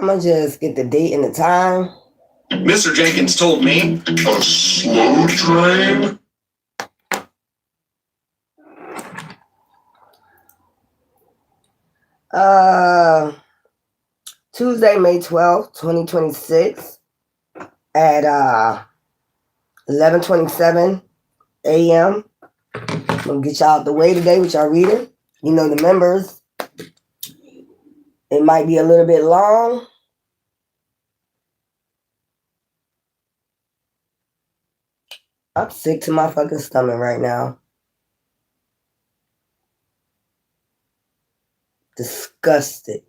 I'm gonna just get the date and the time. Mr. Jenkins told me a slow train. Tuesday, May 12th, 2026 at 11:27 a.m. I'm gonna get y'all out the way today with y'all reading. You know the members. It might be a little bit long. I'm sick to my fucking stomach right now. Disgusted.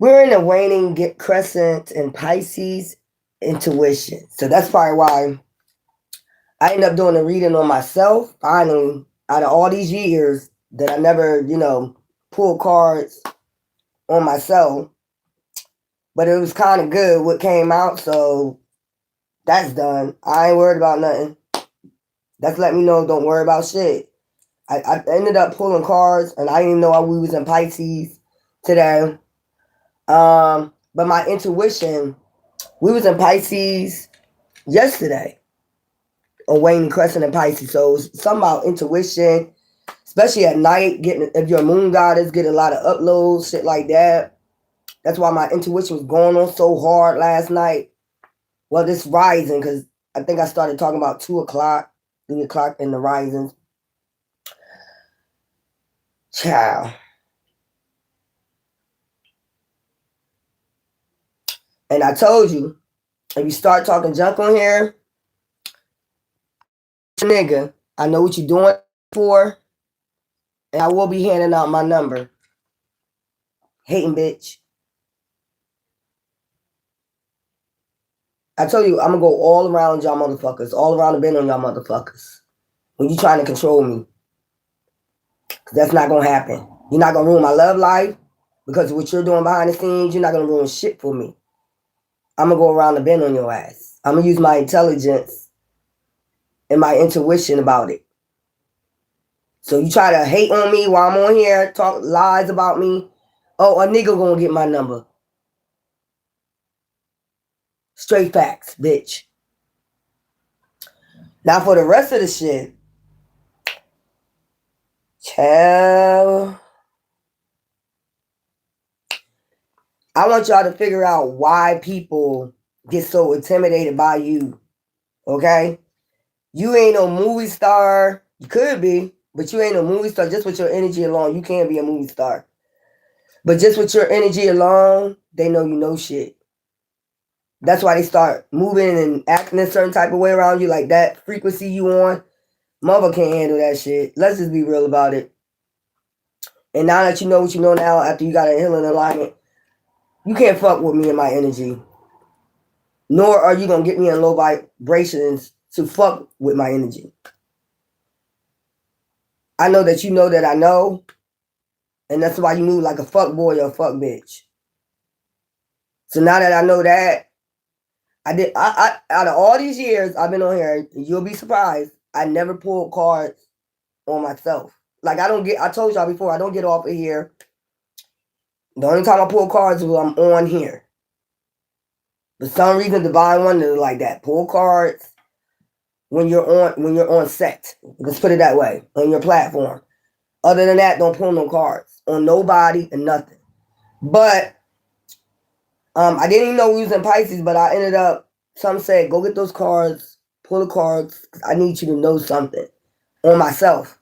We're in a waning crescent in Pisces intuition. So that's probably why I end up doing a reading on myself. Finally, out of all these years that I never, pulled cards on myself. But it was kind of good what came out, so that's done. I ain't worried about nothing. That's letting me know don't worry about shit. I ended up pulling cards, and I didn't even know we was in Pisces today. But my intuition, we was in Pisces yesterday, on waning crescent in Pisces. So it's something about intuition, especially at night. If you're a moon goddess, get a lot of uploads, shit like that. That's why my intuition was going on so hard last night. Well, this rising, because I think I started talking about 2 o'clock, 3 o'clock in the rising. Ciao. And I told you, if you start talking junk on here, nigga, I know what you're doing for, and I will be handing out my number. Hating bitch. I told you, I'm going to go all around y'all motherfuckers, all around the bend on y'all motherfuckers. When you trying to control me. Because that's not going to happen. You're not going to ruin my love life. Because of what you're doing behind the scenes, you're not going to ruin shit for me. I'm going to go around the bend on your ass. I'm going to use my intelligence and my intuition about it. So you try to hate on me while I'm on here, talk lies about me. Oh, a nigga going to get my number. Straight facts, bitch. Now for the rest of the shit. Child. I want y'all to figure out why people get so intimidated by you. Okay? You ain't no movie star. You could be, but you ain't no movie star. Just with your energy alone, you can't be a movie star. But just with your energy alone, they know you know shit. That's why they start moving and acting a certain type of way around you, like that frequency you on. Mother can't handle that shit. Let's just be real about it. And now that you know what you know now, after you got a healing alignment, you can't fuck with me and my energy. Nor are you going to get me in low vibrations to fuck with my energy. I know that you know that I know. And that's why you move like a fuck boy or a fuck bitch. So now that I know that, I out of all these years I've been on here, you'll be surprised, I never pulled cards on myself. Like I told y'all before, I don't get off of here. The only time I pull cards is when I'm on here. For some reason, Divine Wonder like that. Pull cards when you're on set. Let's put it that way. On your platform. Other than that, don't pull no cards on nobody and nothing. But I didn't even know we was in Pisces, but I ended up, some said, go get those cards, pull the cards. I need you to know something on myself.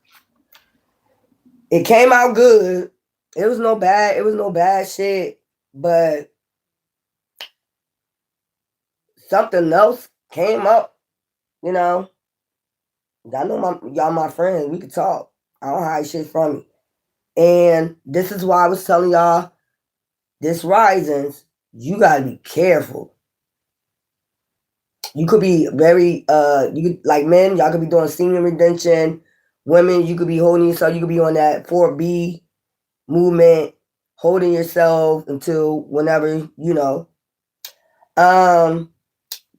It came out good. It was no bad shit, but something else came up, you know. I know y'all my friends. We could talk. I don't hide shit from you. And this is why I was telling y'all, this risings, you gotta be careful. You could be very like men, y'all could be doing semen redemption. Women, you could be holding yourself, you could be on that 4B movement, holding yourself until whenever, you know.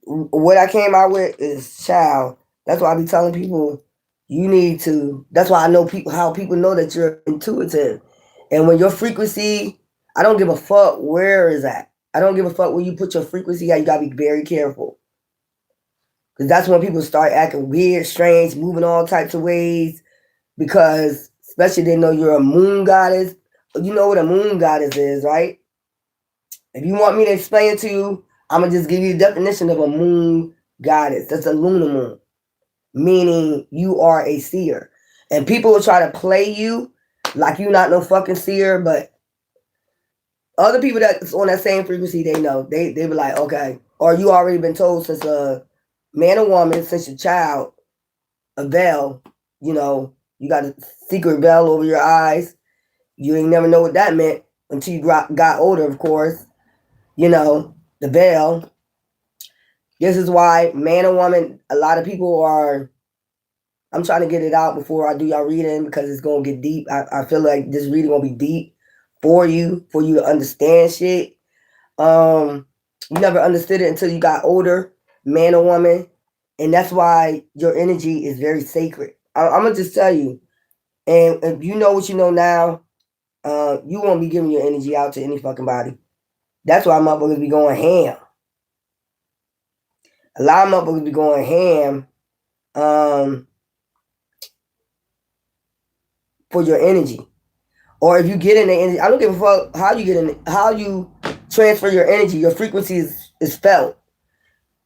What I came out with is child. That's why I be telling people, You need to. That's why I know people how people know that you're intuitive. And when your frequency, I don't give a fuck where is that. I don't give a fuck where you put your frequency at. You gotta be very careful. Because that's when people start acting weird, strange, moving all types of ways. Because especially they know you're a moon goddess. You know what a moon goddess is, right? If you want me to explain it to you, I'm gonna just give you the definition of a moon goddess. That's a lunar moon, meaning you are a seer. And people will try to play you like you not no fucking seer, but other people that's on that same frequency, they know. They be like, okay, or you already been told since a man or woman, since your child, a veil, you know, you got a secret veil over your eyes. You ain't never know what that meant until you got older, of course. You know, the veil. This is why man or woman, a lot of people are. I'm trying to get it out before I do y'all reading because it's gonna get deep. I feel like this reading gonna be deep for you to understand shit. You never understood it until you got older, man or woman, and that's why your energy is very sacred. I'm gonna just tell you, and if you know what you know now, you won't be giving your energy out to any fucking body. That's why motherfuckers be going ham. A lot of motherfuckers be going ham for your energy. Or if you get in the energy, I don't give a fuck how you get in it, how you transfer your energy. Your frequency is felt.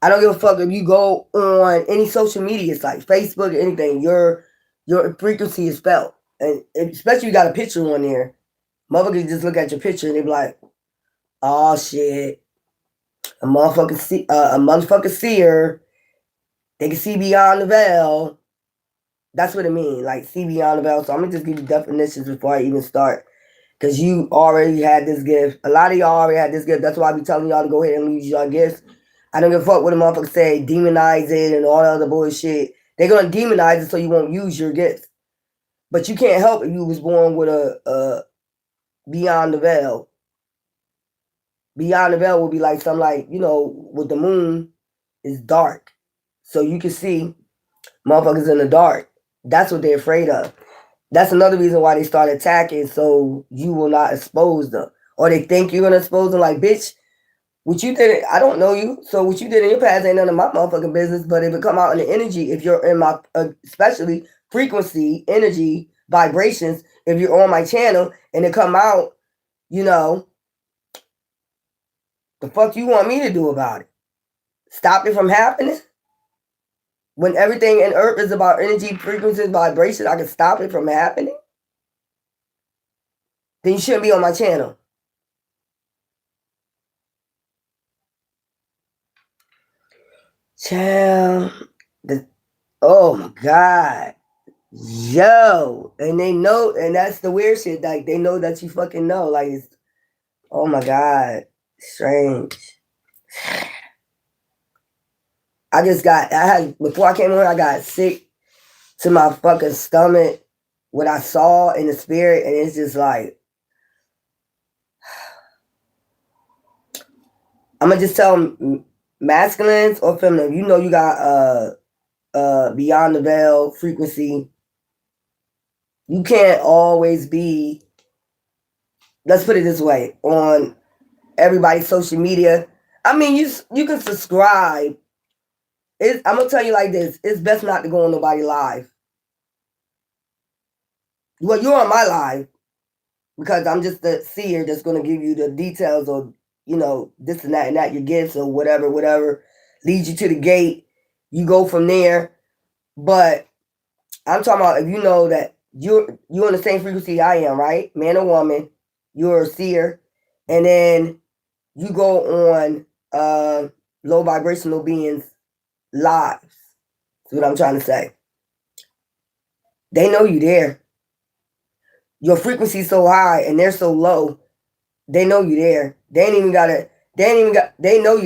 I don't give a fuck if you go on any social media site, Facebook or anything. Your frequency is felt, and especially if you got a picture on there. Motherfuckers just look at your picture and they be like, "Oh shit, a motherfucker seer. They can see beyond the veil." That's what it means, like see beyond the veil. So I'm gonna just give you definitions before I even start. Because you already had this gift. A lot of y'all already had this gift. That's why I be telling y'all to go ahead and use your gifts. I don't give a fuck what a motherfucker say, demonize it and all that other bullshit. They're going to demonize it so you won't use your gifts. But you can't help if you was born with a beyond the veil. Beyond the veil will be like something like, you know, with the moon, is dark. So you can see motherfuckers in the dark. That's what they're afraid of. That's another reason why they start attacking, so you will not expose them. Or they think you're going to expose them like, bitch, what you did, I don't know you. So what you did in your past ain't none of my motherfucking business. But if it come out in the energy, if you're in my, especially frequency, energy, vibrations, if you're on my channel and it come out, you know, the fuck you want me to do about it? Stop it from happening? When everything in Earth is about energy, frequencies, vibrations, I can stop it from happening? Then you shouldn't be on my channel. Child, oh my God. Yo. And they know, and that's the weird shit. Like, they know that you fucking know. Like, it's, oh my God. Strange. Before I came here, I got sick to my fucking stomach. What I saw in the spirit, and it's just like, I'm gonna just tell them, masculines or feminine, you know you got beyond the veil frequency. You can't always be, let's put it this way, on everybody's social media. I mean, you can subscribe. I'm gonna tell you like this: it's best not to go on nobody's live. Well, you're on my live because I'm just the seer that's gonna give you the details of, you know, this and that, your gifts or whatever leads you to the gate. You go from there. But I'm talking about if you know that you're on the same frequency I am, right? Man or woman, you're a seer, and then you go on low vibrational beings lives. That's what I'm trying to say. They know you there. Your frequency's so high and they're so low. They know you there. They know you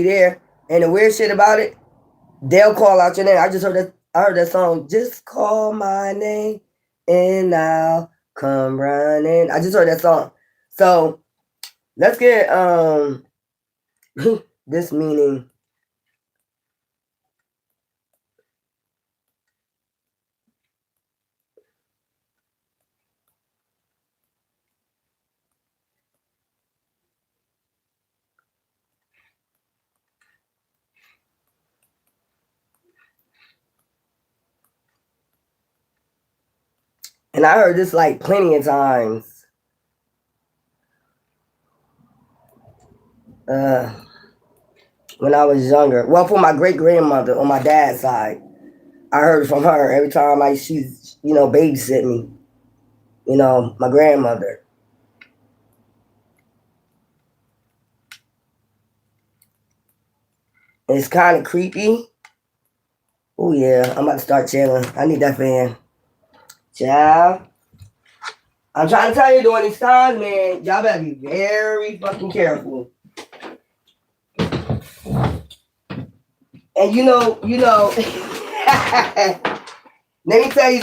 there. And the weird shit about it, they'll call out your name. I heard that song, just call my name and I'll come running. I just heard that song. So let's get this meaning. And I heard this like plenty of times. When I was younger. Well, for my great grandmother on my dad's side. I heard it from her every time she's, babysit me. My grandmother. And it's kind of creepy. Oh yeah, I'm about to start chilling. I need that fan. Child. I'm trying to tell you during these times, man, y'all better be very fucking careful. And let me tell you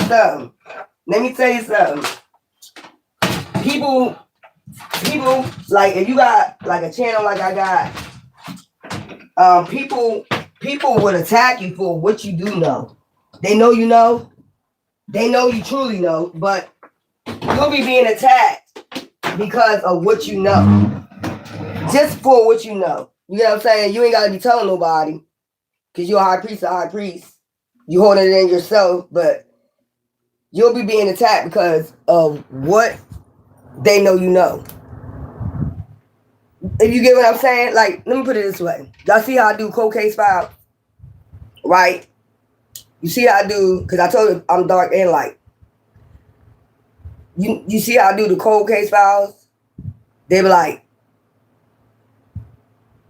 something. People, like if you got like a channel like I got, people would attack you for what you do know. They know you know. They know you truly know, but you'll be being attacked because of what you know. Just for what you know. You know what I'm saying? You ain't got to be telling nobody because you're a high priest. You holding it in yourself, but you'll be being attacked because of what they know you know. If you get what I'm saying, like, let me put it this way. Y'all see how I do cold case file? Right? You see how I do, because I told you I'm dark and light. You see how I do the cold case files? They be like,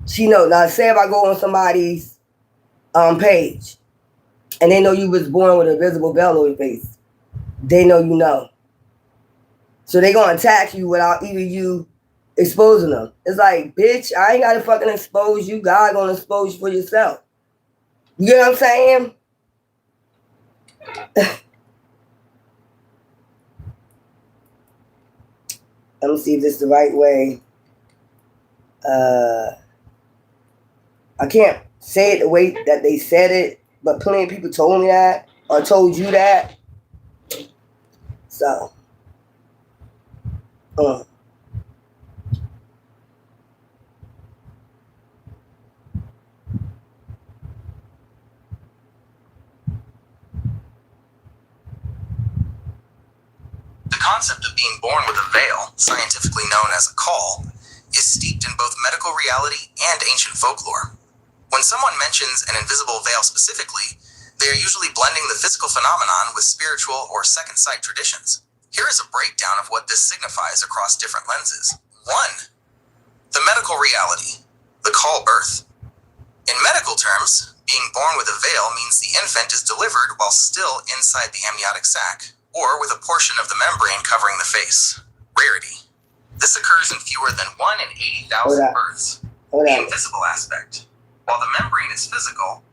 she know. Now, say if I go on somebody's page and they know you was born with a visible veil on your face, they know you know. So they gonna attack you without even you exposing them. It's like, bitch, I ain't gotta fucking expose you. God gonna expose you for yourself. You get what I'm saying? Let me see if this is the right way. I can't say it the way that they said it, but plenty of people told me that or told you that. So, The concept of being born with a veil, scientifically known as a caul, is steeped in both medical reality and ancient folklore. When someone mentions an invisible veil specifically, they are usually blending the physical phenomenon with spiritual or second sight traditions. Here is a breakdown of what this signifies across different lenses. 1. The medical reality, the caul birth. In medical terms, being born with a veil means the infant is delivered while still inside the amniotic sac, or with a portion of the membrane covering the face. Rarity. This occurs in fewer than 1 in 80,000 births. The invisible aspect. While the membrane is physical,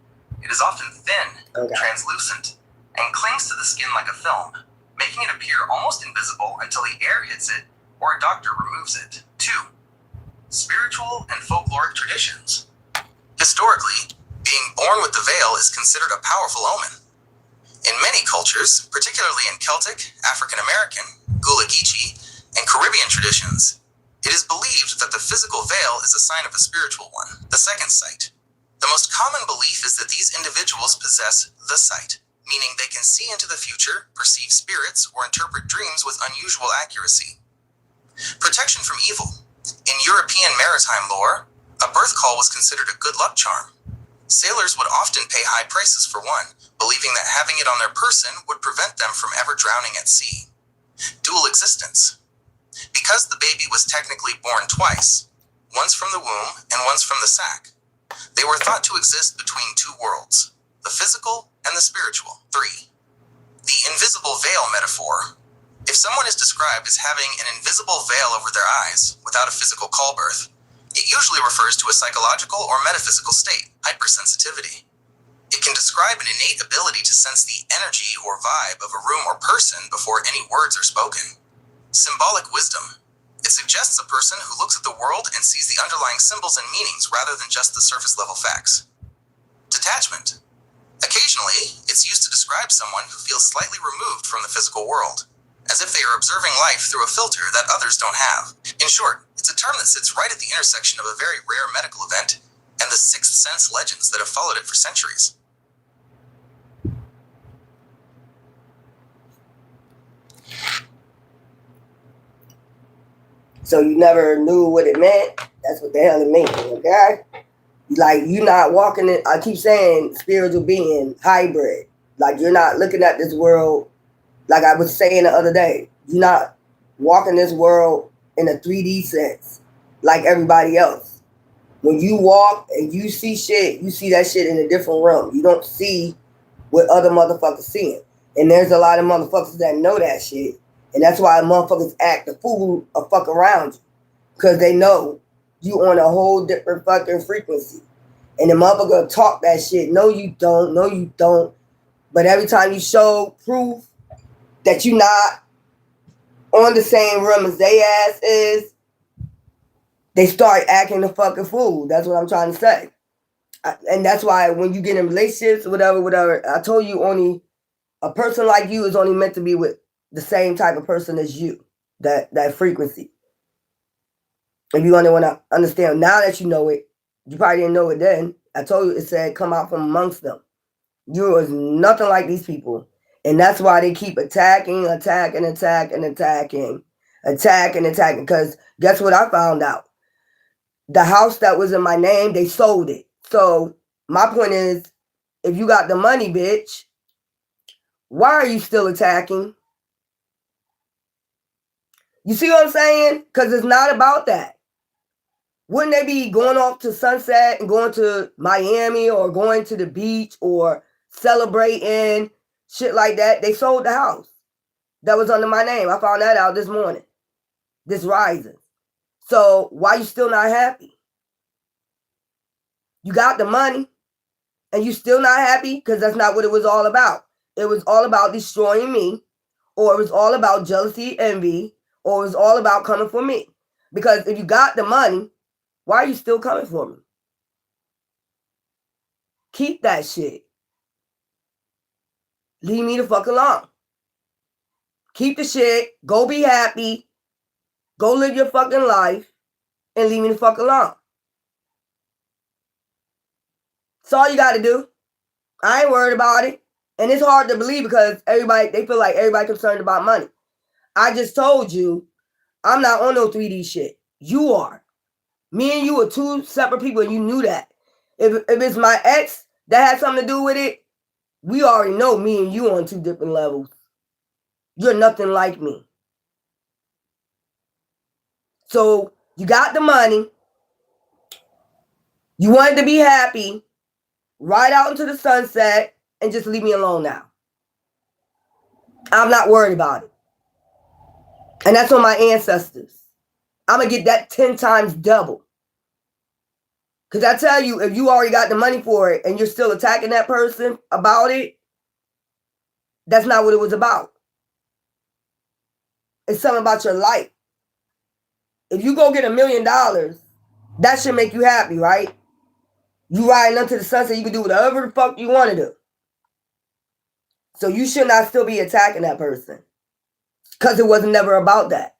it is often thin, translucent, and clings to the skin like a film, making it appear almost invisible until the air hits it or a doctor removes it. 2. Spiritual and folkloric traditions. Historically, being born with the veil is considered a powerful omen. In many cultures, particularly in Celtic, African American, Gullah Geechee, and Caribbean traditions, it is believed that the physical veil is a sign of a spiritual one, the second sight. The most common belief is that these individuals possess the sight, meaning they can see into the future, perceive spirits, or interpret dreams with unusual accuracy. Protection from evil. In European maritime lore, a birth caul was considered a good luck charm. Sailors would often pay high prices for one, believing that having it on their person would prevent them from ever drowning at sea. Dual existence. Because the baby was technically born twice, once from the womb and once from the sac, they were thought to exist between two worlds, the physical and the spiritual. 3. The invisible veil metaphor. If someone is described as having an invisible veil over their eyes without a physical caul birth, it usually refers to a psychological or metaphysical state, hypersensitivity. It can describe an innate ability to sense the energy or vibe of a room or person before any words are spoken. Symbolic wisdom. It suggests a person who looks at the world and sees the underlying symbols and meanings rather than just the surface-level facts. Detachment. Occasionally, it's used to describe someone who feels slightly removed from the physical world, as if they are observing life through a filter that others don't have. In short, it's a term that sits right at the intersection of a very rare medical event and the sixth sense legends that have followed it for centuries. So you never knew what it meant. That's what the hell it means, okay? Like, you're not walking in, I keep saying spiritual being, hybrid. Like, you're not looking at this world, like I was saying the other day. You're not walking this world in a 3D sense like everybody else. When you walk and you see shit, you see that shit in a different realm. You don't see what other motherfuckers seeing. And there's a lot of motherfuckers that know that shit. And that's why motherfuckers act a fool or fuck around you. Because they know you on a whole different fucking frequency. And the motherfucker talk that shit. No, you don't. No, you don't. But every time you show proof that you not on the same realm as they ass is, they start acting a fucking fool. That's what I'm trying to say. And that's why when you get in relationships, whatever, I told you only a person like you is only meant to be with the same type of person as you, that frequency. If you only want to understand, now that you know it, you probably didn't know it then. I told you, it said come out from amongst them. You was nothing like these people. And that's why they keep attacking. Because guess what I found out? The house that was in my name, they sold it. So my point is, if you got the money, bitch, why are you still attacking? You see what I'm saying? Because it's not about that. Wouldn't they be going off to Sunset and going to Miami or going to the beach or celebrating, shit like that? They sold the house that was under my name. I found that out this morning, this rising. So why you still not happy? You got the money and you still not happy? Because that's not what it was all about. It was all about destroying me, or it was all about jealousy, envy, or it was all about coming for me. Because if you got the money, why are you still coming for me? Keep that shit. Leave me the fuck alone. Keep the shit. Go be happy. Go live your fucking life and leave me the fuck alone. That's all you got to do. I ain't worried about it. And it's hard to believe because they feel like everybody concerned about money. I just told you, I'm not on no 3D shit. You are. Me and you are two separate people, and you knew that. If it's my ex that had something to do with it, we already know me and you on two different levels. You're nothing like me. So you got the money. You wanted to be happy. Ride out into the sunset and just leave me alone now. I'm not worried about it. And that's on my ancestors. I'm going to get that 10 times double. Because I tell you, if you already got the money for it and you're still attacking that person about it, that's not what it was about. It's something about your life. If you go get $1 million, that should make you happy, right? You riding up to the sunset, you can do whatever the fuck you want to do. So you should not still be attacking that person. Because it wasn't never about that.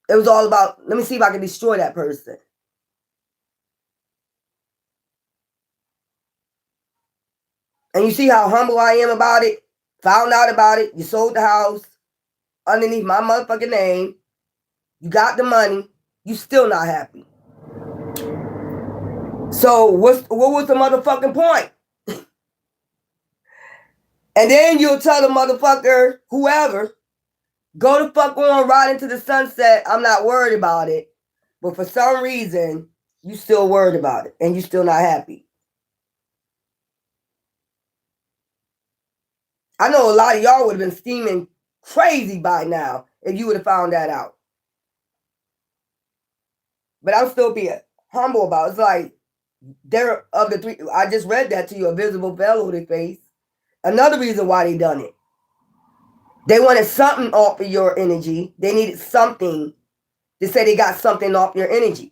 It was all about, let me see if I can destroy that person. And you see how humble I am about it? Found out about it. You sold the house underneath my motherfucking name. You got the money. You still not happy. So what was the motherfucking point? And then you'll tell the motherfucker, whoever, go the fuck on, ride into the sunset. I'm not worried about it. But for some reason, you still worried about it. And you still not happy. I know a lot of y'all would have been steaming crazy by now if you would have found that out. But I'm still being humble about it. It's like, they're of the three. I just read that to you, a visible veil over their face. Another reason why they done it. They wanted something off of your energy. They needed something to say they got something off your energy.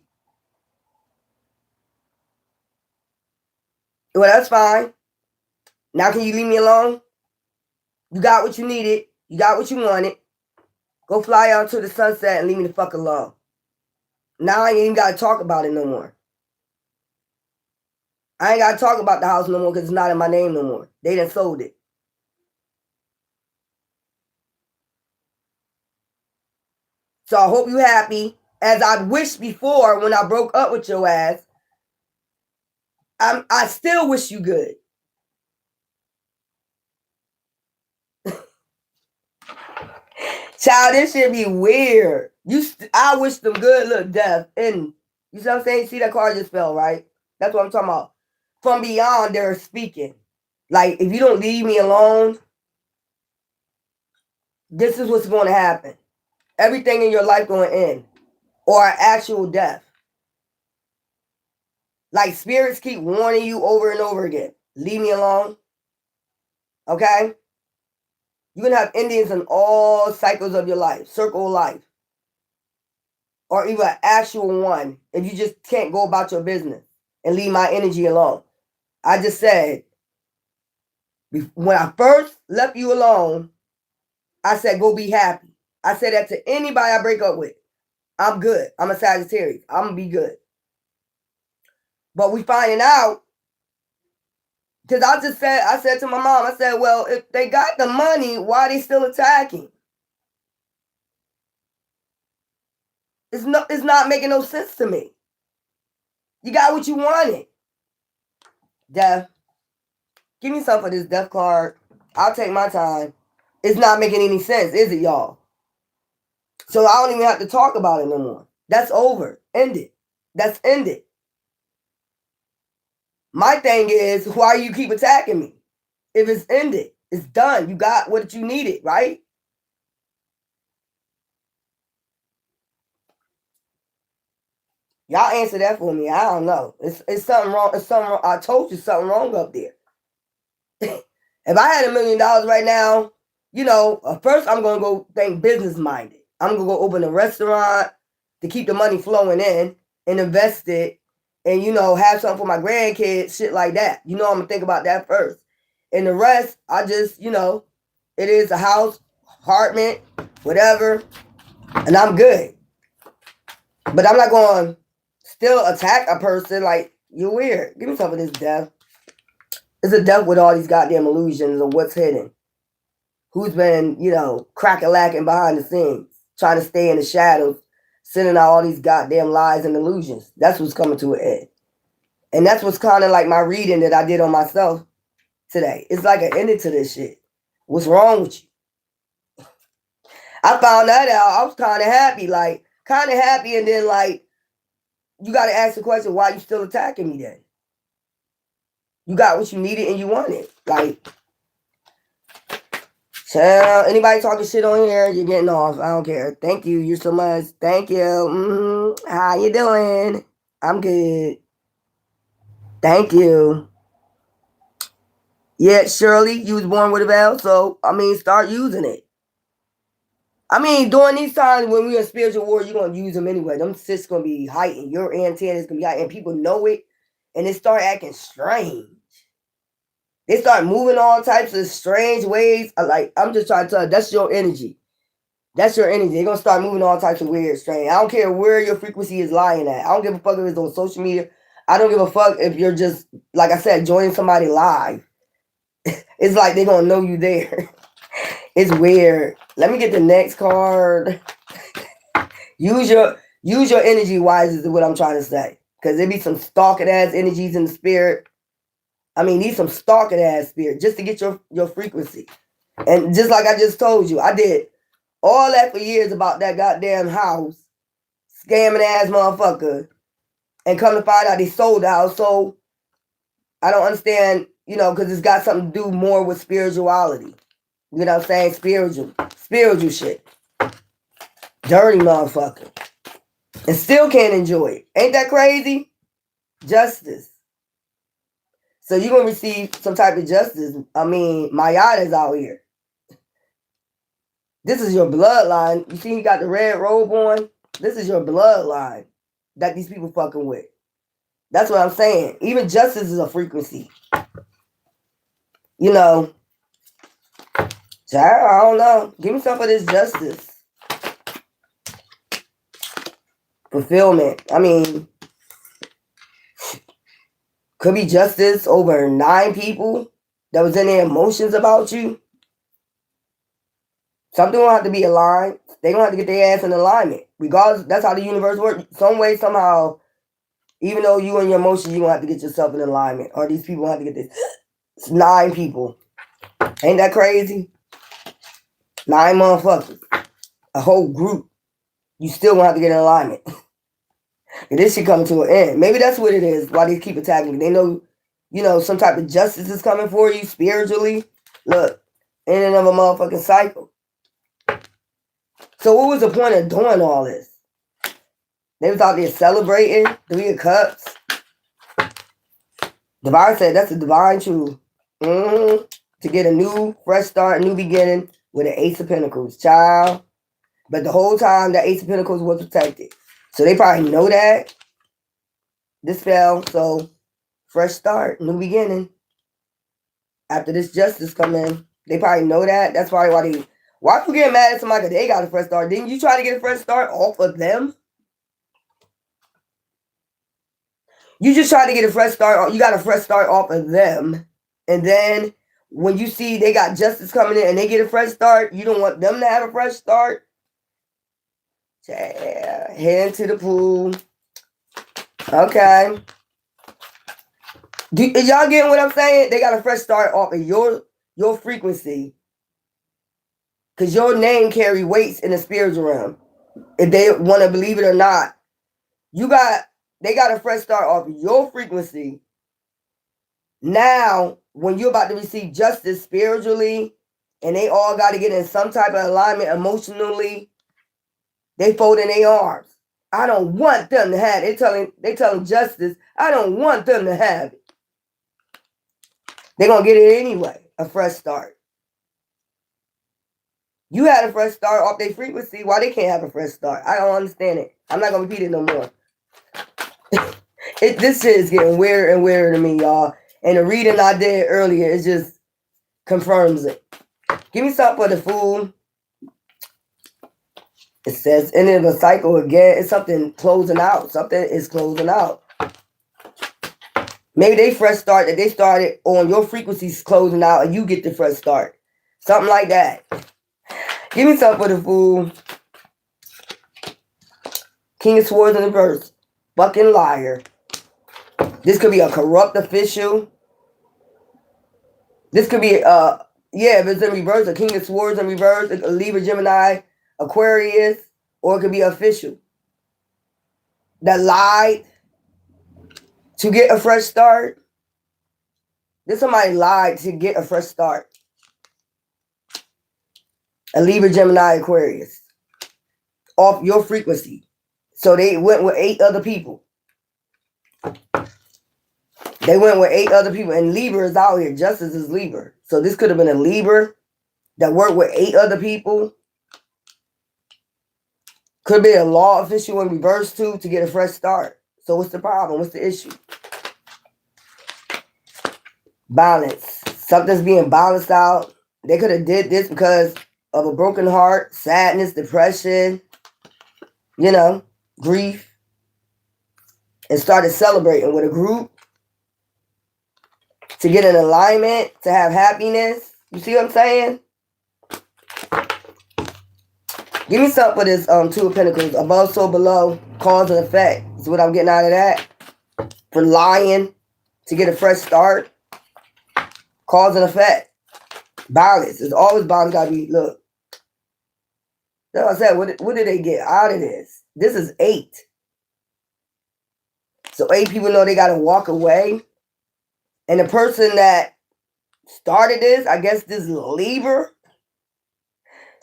Well, that's fine. Now can you leave me alone? You got what you needed. You got what you wanted. Go fly out to the sunset and leave me the fuck alone. Now I ain't even got to talk about it no more. I ain't got to talk about the house no more because it's not in my name no more. They done sold it. So I hope you happy. As I wished before when I broke up with your ass, I still wish you good. Child, this should be weird. I wish them good. Look, death. And you see what I'm saying? See, that card just fell, right? That's what I'm talking about. From beyond, they're speaking. Like, if you don't leave me alone, this is what's going to happen. Everything in your life going to end. Or an actual death. Like, spirits keep warning you over and over again. Leave me alone. Okay? You're going to have endings in all cycles of your life. Circle of life. Or even an actual one. If you just can't go about your business. And leave my energy alone. I just said, when I first left you alone, I said, go be happy. I said that to anybody I break up with. I'm good. I'm a Sagittarius. I'm going to be good. But we finding out, because I said to my mom, I said, well, if they got the money, why are they still attacking? It's not making no sense to me. You got what you wanted. Death. Give me some for this death card. I'll take my time. It's not making any sense, is it, y'all? So I don't even have to talk about it no more. That's over. Ended. That's ended. My thing is, why you keep attacking me? If it's ended, it's done. You got what you needed, right? Y'all answer that for me. I don't know. It's something wrong. It's something wrong. I told you something wrong up there. If I had $1 million right now, you know, first I'm going to go think business minded. I'm going to go open a restaurant to keep the money flowing in and invest it and, you know, have something for my grandkids, shit like that. You know, I'm going to think about that first. And the rest, I just, you know, it is a house, apartment, whatever, and I'm good. But I'm not going to still attack a person like, you're weird. Give me some of this death. It's a death with all these goddamn illusions of what's hidden. Who's been, you know, crack-a-lacking behind the scenes, trying to stay in the shadows, sending out all these goddamn lies and illusions. That's what's coming to an end. And that's what's kind of like my reading that I did on myself today. It's like an ending to this shit. What's wrong with you? I found that out. I was kind of happy, and then, like, you got to ask the question, why you still attacking me then? You got what you needed and you wanted. Like, anybody talking shit on here, you're getting off. I don't care. Thank you. You're so much. Thank you. How you doing? I'm good. Thank you. Yeah, Shirley, you was born with a veil, so, I mean, start using it. I mean, during these times when we're in spiritual war, you're going to use them anyway. Them shit's going to be heightened. Your antenna is going to be heightened. And people know it, and they start acting strange. They start moving all types of strange ways. Like, I'm just trying to tell you, that's your energy. That's your energy. They're going to start moving all types of weird, strange. I don't care where your frequency is lying at. I don't give a fuck if it's on social media. I don't give a fuck if you're just, like I said, joining somebody live. It's like they're going to know you there. It's weird. Let me get the next card. Use your energy wise is what I'm trying to say. Because there be some stalking ass energies in the spirit. I mean, need some stalking ass spirit just to get your frequency. And just like I just told you, I did all that for years about that goddamn house. Scamming ass motherfucker. And come to find out they sold the house. So I don't understand, you know, because it's got something to do more with spirituality. You know what I'm saying? Spiritual shit. Dirty motherfucker. And still can't enjoy it. Ain't that crazy? Justice. So you're going to receive some type of justice. I mean, Mayada's out here. This is your bloodline. You see you got the red robe on? This is your bloodline that these people fucking with. That's what I'm saying. Even justice is a frequency. You know. So I don't know. Give me some of this justice. Fulfillment. I mean, could be justice over 9 people that was in their emotions about you. Something gonna have to be aligned. They gonna have to get their ass in alignment. Regardless, that's how the universe works. Some way, somehow, even though you and your emotions, you gonna have to get yourself in alignment. Or these people have to get this. It's 9 people. Ain't that crazy? 9 motherfuckers. A whole group. You still gonna have to get in alignment. And this shit coming to an end. Maybe that's what it is. Why they keep attacking you. They know, some type of justice is coming for you spiritually. Look, in and of a motherfucking cycle. So what was the point of doing all this? They was out there celebrating 3 of Cups. Divine said that's a divine truth. To get a new, fresh start, a new beginning with an Ace of Pentacles. Child. But the whole time, the Ace of Pentacles was protected. So they probably know that. This fell, so fresh start, new beginning. After this justice come in, they probably know that. That's probably why people get mad at somebody because they got a fresh start. Didn't you try to get a fresh start off of them? You just tried to get a fresh start. You got a fresh start off of them. And then when you see they got justice coming in and they get a fresh start, you don't want them to have a fresh start. Yeah, head into the pool. Okay. Y'all getting what I'm saying? They got a fresh start off of your frequency. Because your name carry weights in the spiritual realm. If they want to believe it or not. They got a fresh start off of your frequency. Now, when you're about to receive justice spiritually, and they all got to get in some type of alignment emotionally, they fold in their arms. I don't want them to have it. They telling justice, I don't want them to have it. They're going to get it anyway. A fresh start. You had a fresh start off their frequency. Why they can't have a fresh start? I don't understand it. I'm not going to repeat it no more. This shit is getting weirder and weirder to me, y'all. And the reading I did earlier, it just confirms it. Give me something for the Fool. It says, end of a cycle again. It's something closing out. Something is closing out. Maybe they fresh start that they started on your frequencies closing out and you get the fresh start. Something like that. Give me something for the Fool. King of Swords in reverse. Fucking liar. This could be a corrupt official. This could be, if it's in reverse, a King of Swords in reverse, a Libra, Gemini, Aquarius, or it could be official that lied to get a fresh start. This somebody lied to get a fresh start. A Libra, Gemini, Aquarius off your frequency. So they went with 8 other people. They went with 8 other people, and Libra is out here. Justice is Libra. So this could have been a Libra that worked with 8 other people. Could be a law official in reverse too to get a fresh start. So what's the problem? What's the issue? Balance. Something's being balanced out. They could have did this because of a broken heart, sadness, depression, grief, and started celebrating with a group to get an alignment, to have happiness. You see what I'm saying? Give me something for this 2 of Pentacles. Above, so below. Cause and effect. Is what I'm getting out of that. For lying to get a fresh start. Cause and effect. Balance. There's always balance got to be, look. That's what I said. What did they get out of this? This is 8. So 8 people know they got to walk away. And the person that started this, I guess this Libra,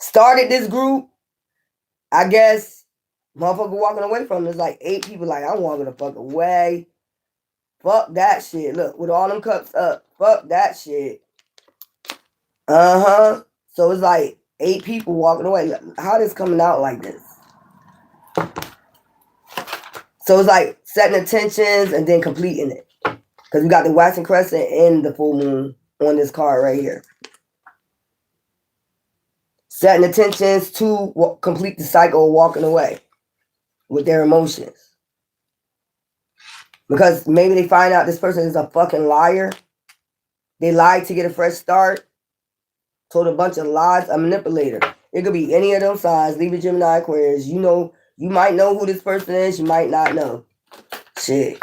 started this group, I guess motherfucker walking away from it. It's like 8 people like, I'm walking the fuck away. Fuck that shit. Look, with all them cups up. Fuck that shit. So it's like 8 people walking away. How this coming out like this? So it's like setting intentions and then completing it. Because we got the waxing crescent and the full moon on this card right here. Setting intentions to complete the cycle of walking away with their emotions. Because maybe they find out this person is a fucking liar. They lied to get a fresh start. Told a bunch of lies, a manipulator. It could be any of them signs. Libra, Gemini, Aquarius. You know, you might know who this person is. You might not know. Shit.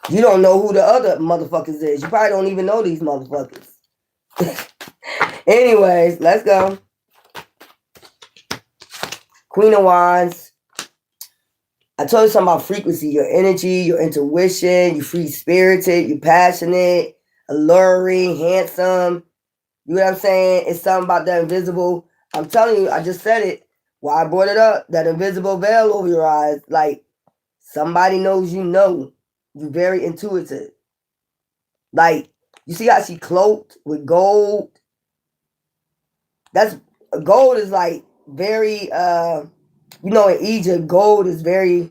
You don't know who the other motherfuckers is. You probably don't even know these motherfuckers. Anyways, let's go. Queen of Wands. I told you something about frequency, your energy, your intuition, you're free-spirited, you're passionate, alluring, handsome. You know what I'm saying? It's something about that invisible. I'm telling you, I just said it. Why I brought it up, that invisible veil over your eyes. Like, somebody knows you know. You're very intuitive. Like, you see how she cloaked with gold? Gold is like very, you know, in Egypt, gold is valuable.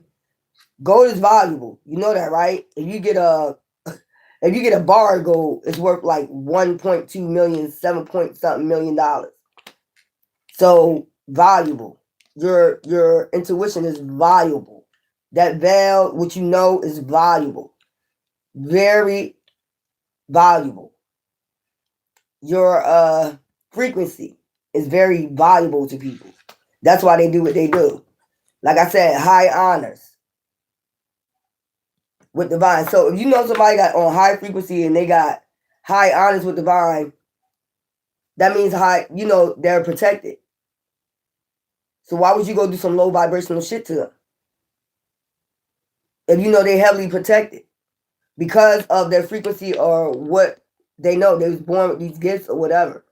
You know that, right? If you get a bar of gold, it's worth like 1.2 million, 7 point something million dollars. So valuable. Your intuition is valuable. That veil, which you know, is valuable. Very valuable. Your frequency is very valuable to people. That's why they do what they do. Like I said, high honors with divine. So if you know somebody got on high frequency and they got high honors with divine, that means high, you know, they're protected. So why would you go do some low vibrational shit to them? If you know they're heavily protected because of their frequency or what they know, they was born with these gifts or whatever.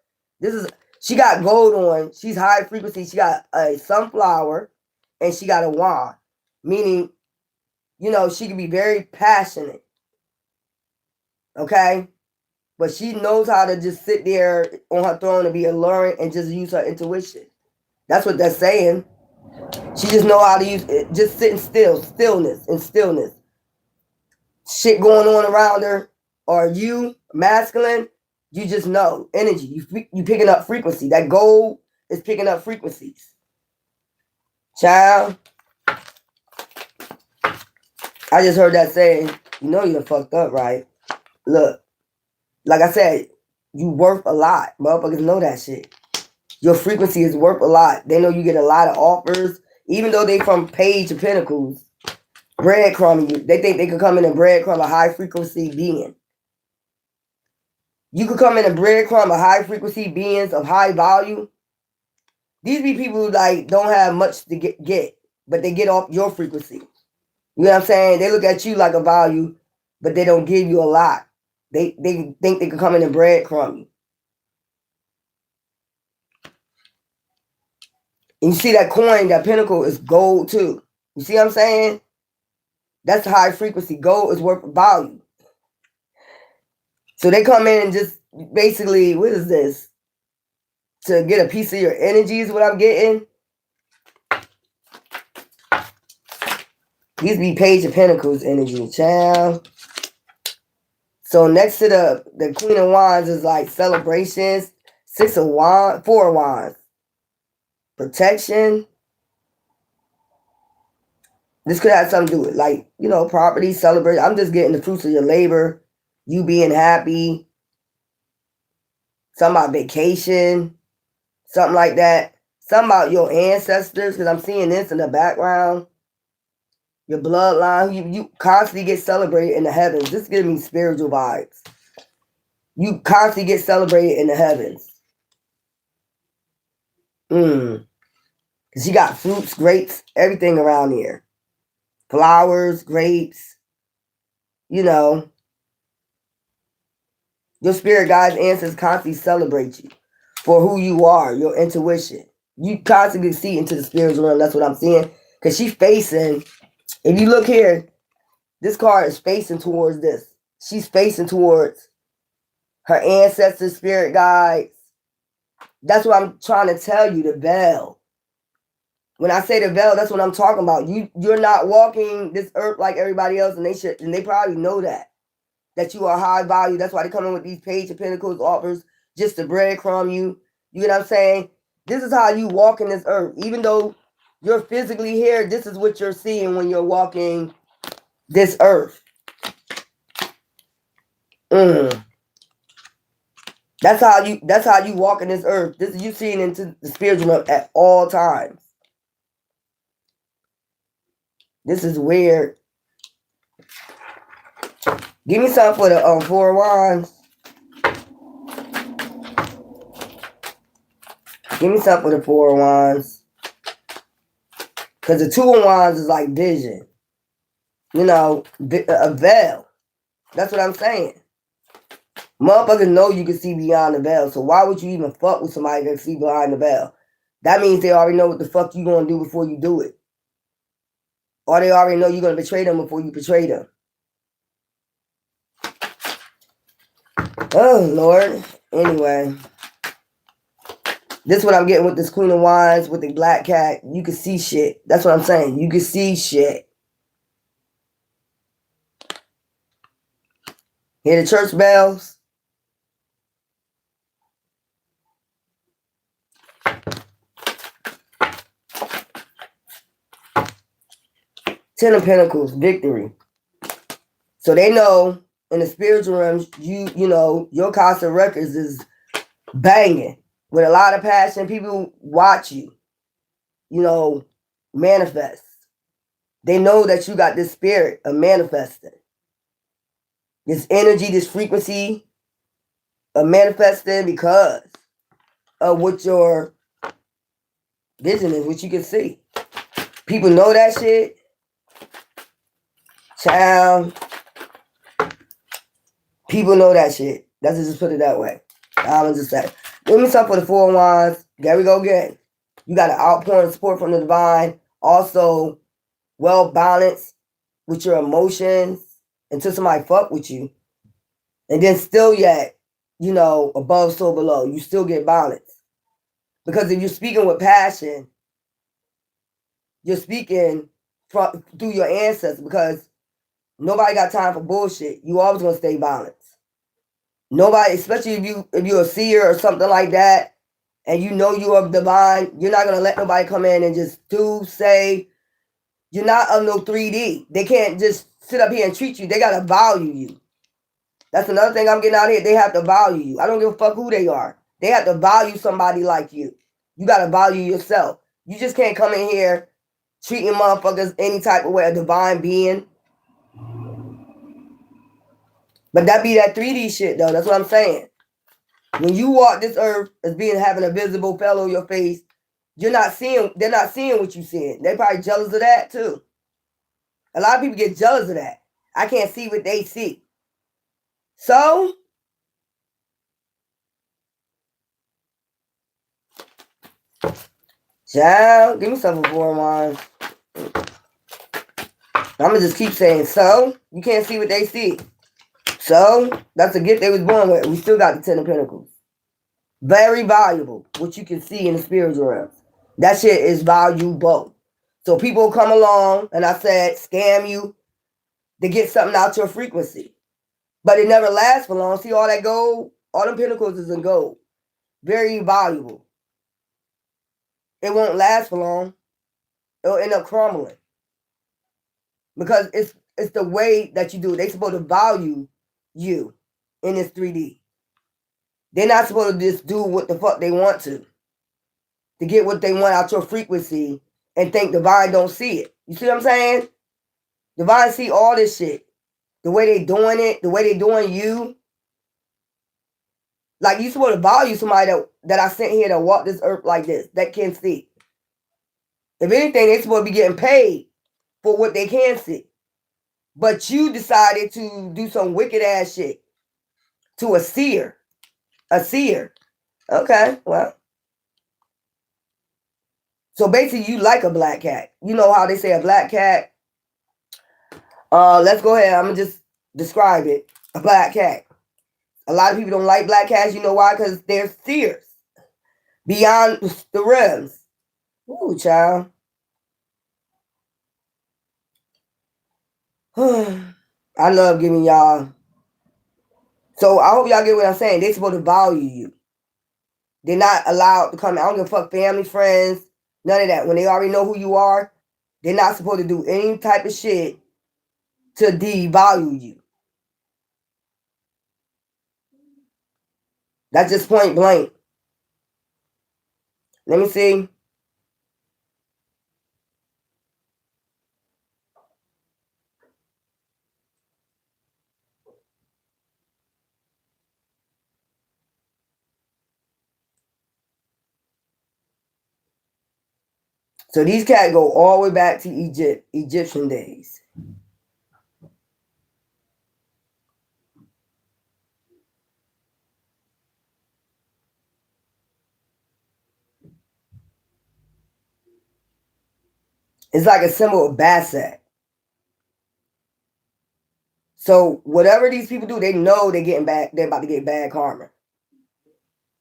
She got gold on. She's high frequency. She got a sunflower and she got a wand, meaning, you know, she can be very passionate. Okay? But she knows how to just sit there on her throne and be alluring and just use her intuition. That's what they're saying. She just know how to use it. Just sitting still, stillness. Shit going on around her. Or you, masculine, you just know. Energy. You picking up frequency. That gold is picking up frequencies. Child. I just heard that saying, you know you done fucked up, right? Look, like I said, you worth a lot. Motherfuckers know that shit. Your frequency is worth a lot. They know you get a lot of offers, even though they from Page of Pentacles. Breadcrumb you. They think they could come in and breadcrumb a high frequency being. You could come in and breadcrumb a high frequency beings of high value. These be people who like don't have much to get, but they get off your frequency. You know what I'm saying? They look at you like a value, but they don't give you a lot. They think they can come in and breadcrumb you. And you see that coin, that pentacle is gold too. You see what I'm saying? That's high frequency. Gold is worth value. So they come in and just basically, what is this? To get a piece of your energy is what I'm getting. These be Page of Pentacles energy, child. So next to the Queen of Wands is like celebrations. 6 of Wands, 4 of Wands. Protection. This could have something to do with, like, you know, property, celebrate. I'm just getting the fruits of your labor. You being happy. Something about vacation. Something like that. Something about your ancestors, because I'm seeing this in the background. Your bloodline. You constantly get celebrated in the heavens. This gives me spiritual vibes. You constantly get celebrated in the heavens. Because you got fruits, grapes, everything around here. Flowers, grapes. You know. Your spirit guides, ancestors constantly celebrate you for who you are, your intuition. You constantly see into the spiritual realm. That's what I'm seeing. Because she's facing, if you look here, this card is facing towards this. She's facing towards her ancestors, spirit guides. That's what I'm trying to tell you, the veil. When I say the veil, that's what I'm talking about. You're not walking this earth like everybody else, and they probably know that you are high value. That's why they come in with these Page of Pentacles offers just to breadcrumb you. You know what I'm saying? This is how you walk in this earth. Even though you're physically here, this is what you're seeing when you're walking this earth. That's how you walk in this earth. This is you seeing into the spiritual realm at all times. This is weird. Give me something for the Four of Wands. Give me something for the Four of Wands. Because the Two of Wands is like vision. You know, a veil. That's what I'm saying. Motherfuckers know you can see beyond the veil. So why would you even fuck with somebody that can see behind the veil? That means they already know what the fuck you gonna do before you do it. Or they already know you're gonna betray them before you betray them. Oh, Lord. Anyway. This is what I'm getting with this Queen of Wands, with the Black Cat. You can see shit. That's what I'm saying. You can see shit. Hear the church bells? Ten of Pentacles, victory. So they know in the spiritual realm, you know, your Casa Records is banging with a lot of passion. People watch you, you know, manifest. They know that you got this spirit of manifesting. This energy, this frequency of manifesting because of what your vision is, what you can see. People know that shit. Child. People know that shit. Let's just put it that way. I'm just saying. Give me something for the Four of Wands. There we go again. You got an outpouring support from the divine. Also, well balanced with your emotions until somebody fuck with you. And then still yet, you know, above, so below. You still get balance. Because if you're speaking with passion, you're speaking through your ancestors, because nobody got time for bullshit. You always gonna stay balanced. Nobody, especially if you're a seer or something like that, and you know you are divine, you're not gonna let nobody come in and just say. You're not of no 3D. They can't just sit up here and treat you. They gotta value you. That's another thing I'm getting out here. They have to value you. I don't give a fuck who they are. They have to value somebody like you. You gotta value yourself. You just can't come in here treating motherfuckers any type of way, a divine being. But that be that 3D shit though. That's what I'm saying. When you walk this earth as being having a visible fellow in your face, they're not seeing what you're seeing. They're probably jealous of that too. A lot of people get jealous of that. I can't see what they see. So, child, give me something for mine. I'm going to just keep saying, so, you can't see what they see. So, that's a gift they was born with. We still got the Ten of Pentacles. Very valuable, what you can see in the spiritual realm. That shit is valuable. So people come along, and I said, scam you to get something out your frequency. But it never lasts for long. See all that gold? All them pentacles is in gold. Very valuable. It won't last for long. It'll end up crumbling. Because it's the way that you do it. They're supposed to value you in this 3D. They're not supposed to just do what the fuck they want to get what they want out your frequency and think divine don't see it. You see what I'm saying? Divine see all this shit. The way they doing it, the way they doing you. Like, you supposed to value somebody that I sent here to walk this earth like this, that can see. If anything, they supposed to be getting paid for what they can see. But you decided to do some wicked ass shit to a seer. A seer. Okay, well. So basically, you like a black cat. You know how they say a black cat. Let's go ahead. I'm going to just describe it. A black cat. A lot of people don't like black cats. You know why? Because they're seers. Beyond the realms. Ooh, child. I love giving y'all. So I hope y'all get what I'm saying. They're supposed to value you. They're not allowed to come. I don't give a fuck, family, friends, none of that. When they already know who you are, they're not supposed to do any type of shit to devalue you. That's just point blank. Let me see. So these cats go all the way back to Egyptian days. It's like a symbol of Bastet. So whatever these people do, they know they're about to get bad karma.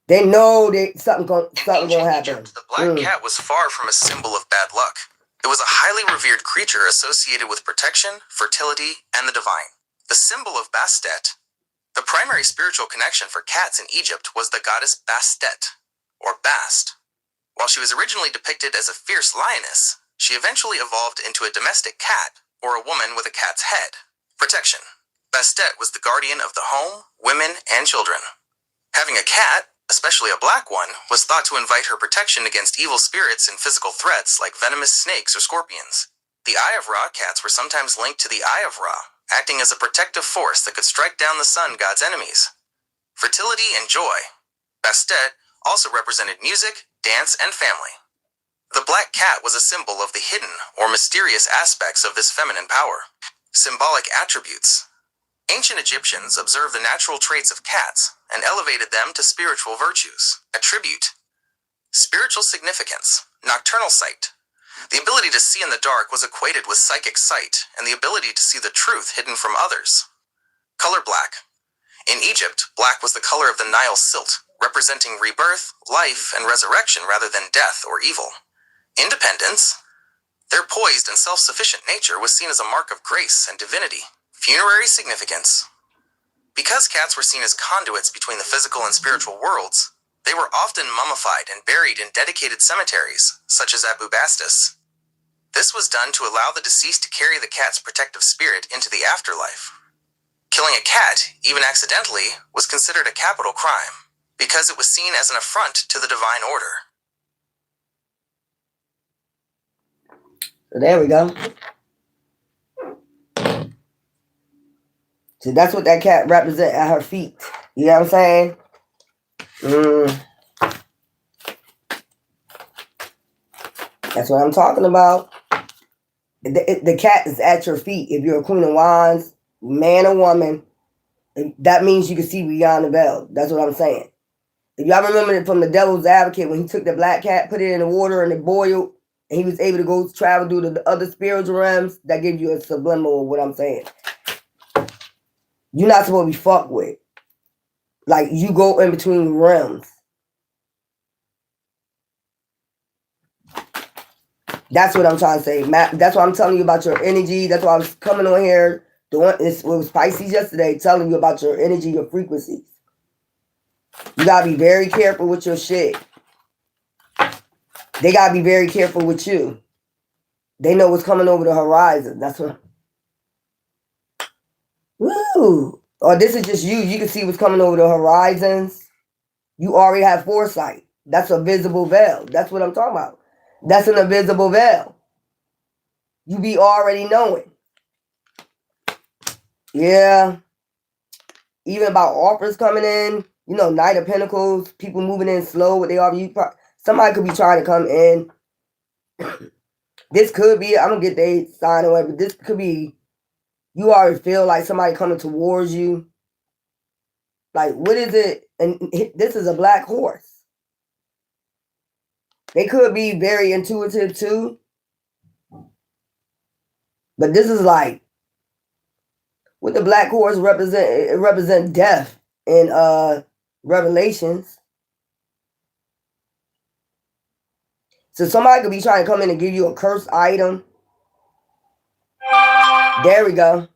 They know that something gonna happen. Egypt, the black cat was far from a symbol of bad luck. It was a highly revered creature associated with protection, fertility, and the divine. The symbol of Bastet. The primary spiritual connection for cats in Egypt was the goddess Bastet, or Bast. While she was originally depicted as a fierce lioness, she eventually evolved into a domestic cat, or a woman with a cat's head. Protection. Bastet was the guardian of the home, women, and children. Having a cat, especially a black one, was thought to invite her protection against evil spirits and physical threats like venomous snakes or scorpions. The Eye of Ra cats were sometimes linked to the Eye of Ra, acting as a protective force that could strike down the sun god's enemies. Fertility and joy. Bastet also represented music, dance, and family. The black cat was a symbol of the hidden or mysterious aspects of this feminine power. Symbolic attributes. Ancient Egyptians observed the natural traits of cats and elevated them to spiritual virtues. Attribute. Spiritual significance. Nocturnal sight. The ability to see in the dark was equated with psychic sight and the ability to see the truth hidden from others. Color black. In Egypt, black was the color of the Nile silt, representing rebirth, life, and resurrection rather than death or evil. Independence. Their poised and self-sufficient nature was seen as a mark of grace and divinity. Funerary significance. Because cats were seen as conduits between the physical and spiritual worlds, they were often mummified and buried in dedicated cemeteries, such as Abu Bastis. This was done to allow the deceased to carry the cat's protective spirit into the afterlife. Killing a cat, even accidentally, was considered a capital crime, because it was seen as an affront to the divine order. So there we go. So that's what that cat represents at her feet. You know what I'm saying? That's what I'm talking about. The cat is at your feet. If you're a Queen of Wands, man or woman, that means you can see beyond the veil. That's what I'm saying. If y'all remember it from the Devil's Advocate, when he took the black cat, put it in the water, and it boiled, and he was able to go travel through the other spiritual realms, that gives you a subliminal of what I'm saying. You're not supposed to be fucked with. Like, you go in between realms. That's what I'm trying to say. That's what I'm telling you about your energy. That's why I was coming on here. It was Pisces yesterday, telling you about your energy, your frequencies. You got to be very careful with your shit. They got to be very careful with you. They know what's coming over the horizon. That's what... Woo! Or this is just you. You can see what's coming over the horizons. You already have foresight. That's a visible veil. That's what I'm talking about. That's an invisible veil. You be already knowing. Yeah. Even about offers coming in. You know, Knight of Pentacles. People moving in slow. What they are. Somebody could be trying to come in. This could be. I'm going to get their sign away. But this could be. You already feel like somebody coming towards you. Like, what is it? And this is a black horse. They could be very intuitive too. But this is like, what the black horse represent, it represents death in Revelations. So somebody could be trying to come in and give you a cursed item. There we go.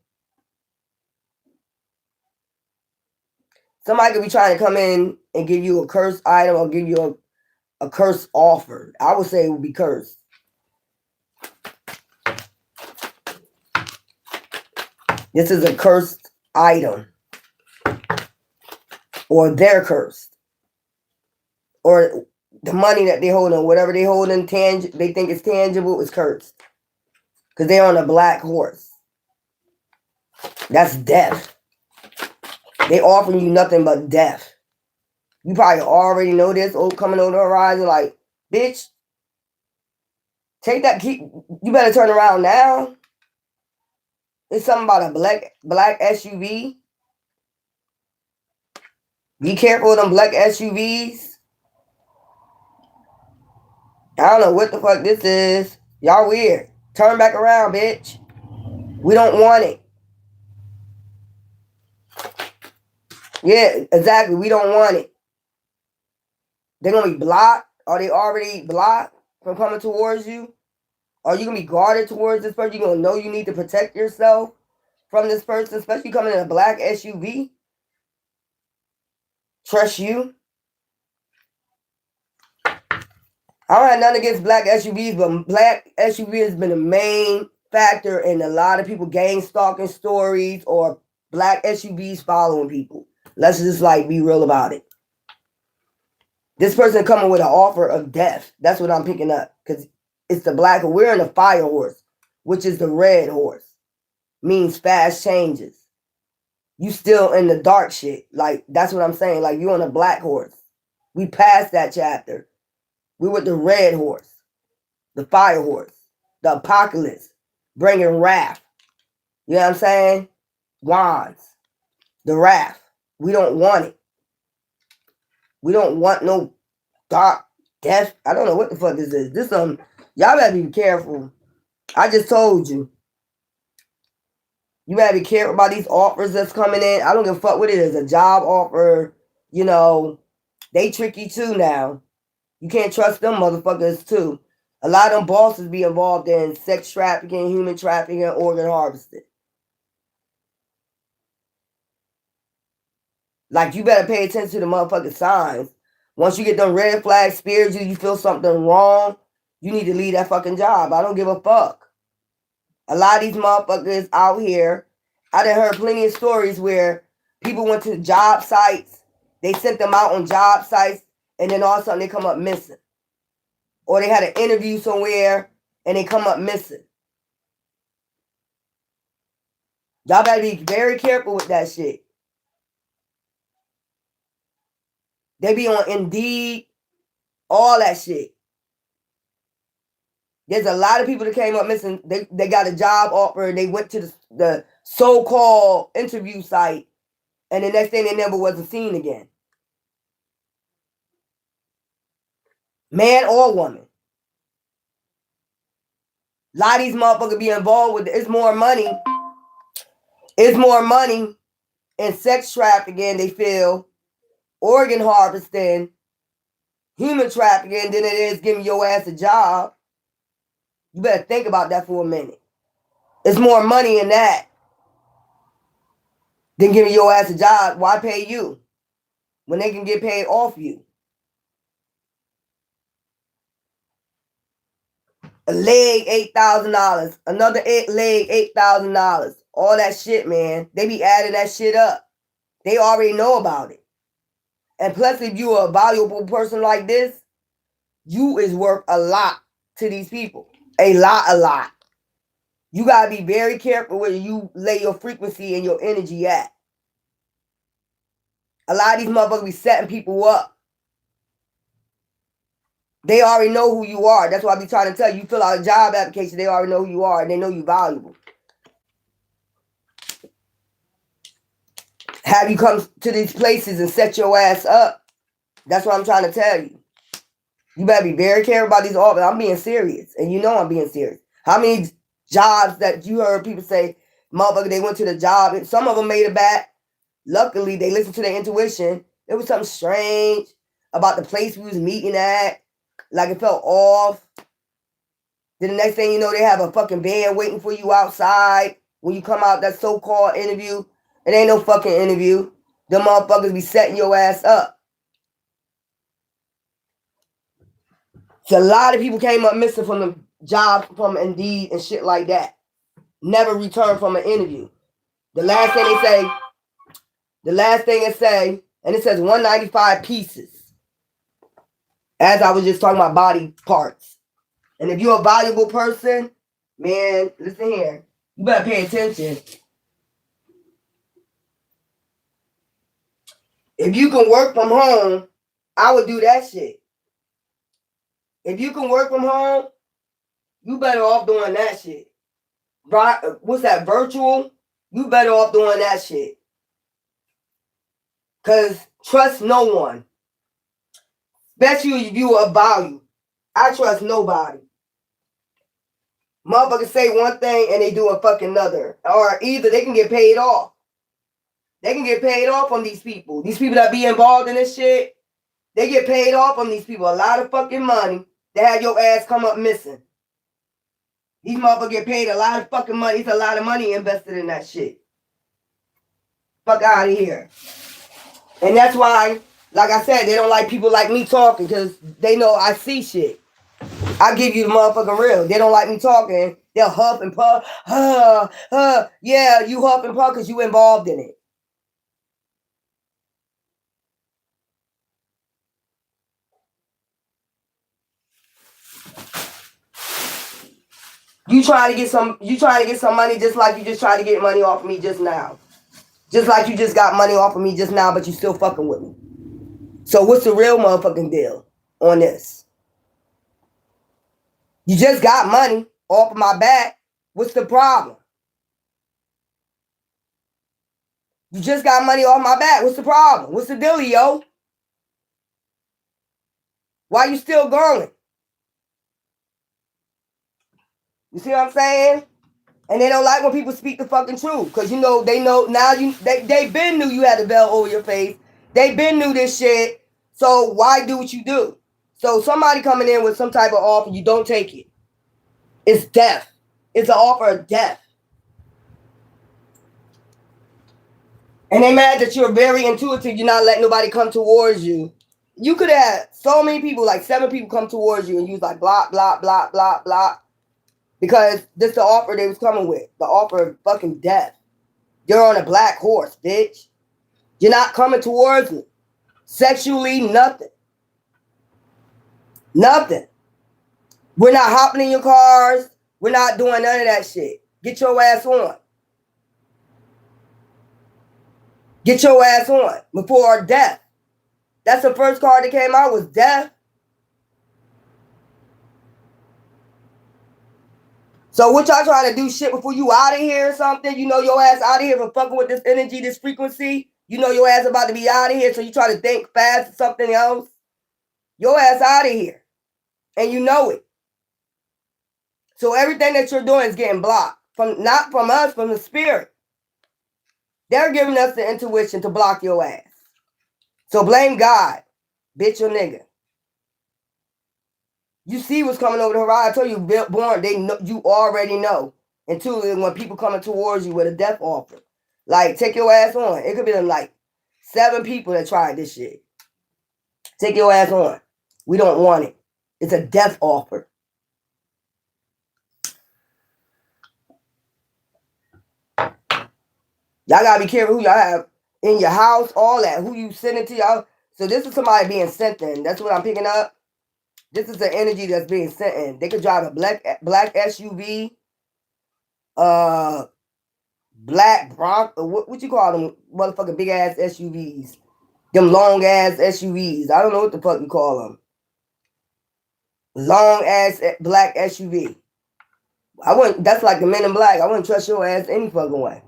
Somebody could be trying to come in and give you a cursed item or give you a cursed offer. I would say it would be cursed. This is a cursed item. Or they're cursed. or the money that they hold on, whatever they hold in they think is tangible is cursed. Because they're on a black horse. That's death. They offering you nothing but death. You probably already know this coming over the horizon, like, bitch, take that key. You better turn around now. It's something about a black SUV. Be careful of them black SUVs. I don't know what the fuck this is. Y'all weird. Turn back around, bitch. We don't want it. Yeah, exactly. We don't want it. They're going to be blocked. Are they already blocked from coming towards you? Are you going to be guarded towards this person? You're going to know you need to protect yourself from this person, especially coming in a black SUV? Trust you? I don't have nothing against black SUVs, but black SUV has been a main factor in a lot of people gang stalking stories or black SUVs following people. Let's just like be real about it. This person coming with an offer of death. That's what I'm picking up. Because it's the black. We're in the fire horse, which is the red horse. Means fast changes. You still in the dark shit. Like, that's what I'm saying. Like, you on a black horse. We passed that chapter. We with the red horse. The fire horse. The apocalypse. Bringing wrath. You know what I'm saying? Wands. The wrath. We don't want it. We don't want no dark death. I don't know what the fuck this is. This y'all better be careful. I just told you. You better be careful about these offers that's coming in. I don't give a fuck what it is. A job offer, you know, they tricky too now. You can't trust them motherfuckers too. A lot of them bosses be involved in sex trafficking, human trafficking, and organ harvesting. Like, you better pay attention to the motherfucking signs. Once you get them red flags speared you feel something wrong, you need to leave that fucking job. I don't give a fuck. A lot of these motherfuckers out here, I done heard plenty of stories where people went to job sites, they sent them out on job sites, and then all of a sudden they come up missing. Or they had an interview somewhere, and they come up missing. Y'all better be very careful with that shit. They be on Indeed, all that shit. There's a lot of people that came up missing. They got a job offer and they went to the so-called interview site, and the next thing they never wasn't seen again. Man or woman. A lot of these motherfuckers be involved with it. It's more money. It's more money in sex trafficking, they feel, organ harvesting, human trafficking than it is giving your ass a job. You better think about that for a minute. It's more money in that than giving your ass a job. Why pay you when they can get paid off you? A leg, $8,000. Another leg, $8,000. All that shit, man. They be adding that shit up. They already know about it. And plus, if you are a valuable person like this, you is worth a lot to these people. A lot. You got to be very careful where you lay your frequency and your energy at. A lot of these motherfuckers be setting people up. They already know who you are. That's why I be trying to tell you. You fill out a job application, they already know who you are, and they know you valuable. Have you come to these places and set your ass up. That's what I'm trying to tell you. You better be very careful about these offers. I'm being serious, and you know I'm being serious. How many jobs that you heard people say, motherfucker, they went to the job, and some of them made it back. Luckily, they listened to their intuition. There was something strange about the place we was meeting at. Like, it felt off. Then the next thing you know, they have a fucking van waiting for you outside when you come out that so-called interview. It ain't no fucking interview. Them motherfuckers be setting your ass up. So a lot of people came up missing from the job, from Indeed and shit like that. Never returned from an interview. The last thing it say, and it says 195 pieces. As I was just talking about body parts. And if you're a valuable person, man, listen here. You better pay attention. If you can work from home, I would do that shit. If you can work from home, you better off doing that shit. What's that, virtual? You better off doing that shit. Because trust no one. Especially if you are value. I trust nobody. Motherfuckers say one thing and they do a fucking another. Or either they can get paid off. They can get paid off on these people. These people that be involved in this shit, they get paid off on these people. A lot of fucking money to have your ass come up missing. These motherfuckers get paid a lot of fucking money. It's a lot of money invested in that shit. Fuck out of here. And that's why, like I said, they don't like people like me talking because they know I see shit. I give you the motherfucking real. They don't like me talking. They'll huff and puff. Yeah, you huff and puff because you involved in it. You trying to get some money just like you just tried to get money off of me just now. Just like you just got money off of me just now, but you still fucking with me. So what's the real motherfucking deal on this? You just got money off of my back. What's the problem? You just got money off my back. What's the problem? What's the deal, yo? Why you still going? You see what I'm saying? And they don't like when people speak the fucking truth. Because, you know, they know now they been knew you had a veil over your face. They been knew this shit. So why do what you do? So somebody coming in with some type of offer, you don't take it. It's death. It's an offer of death. And they mad that you're very intuitive. You're not letting nobody come towards you. You could have so many people, like 7 people come towards you and you was like, blah, blah, blah, blah, blah. Because this is the offer they was coming with. The offer of fucking death. You're on a black horse, bitch. You're not coming towards me. Sexually, nothing. Nothing. We're not hopping in your cars. We're not doing none of that shit. Get your ass on. Get your ass on before death. That's the first card that came out was death. So what y'all trying to do shit before you out of here or something? You know your ass out of here for fucking with this energy, this frequency. You know your ass about to be out of here, so you try to think fast or something else. Your ass out of here. And you know it. So everything that you're doing is getting blocked. Not from us, from the spirit. They're giving us the intuition to block your ass. So blame God, bitch or nigga. You see what's coming over the horizon. I told you, born, they know, you already know. Until when people coming towards you with a death offer. Like, take your ass on. It could be like 7 people that tried this shit. Take your ass on. We don't want it. It's a death offer. Y'all gotta be careful who y'all have in your house, all that. Who you sending to y'all. So this is somebody being sent in. That's what I'm picking up. This is the energy that's being sent in. They could drive a black SUV, black Bronco. What you call them? Motherfucking big ass SUVs. Them long ass SUVs. I don't know what the fuck you call them. Long ass black SUV. I wouldn't. That's like the Men in Black. I wouldn't trust your ass any fucking way.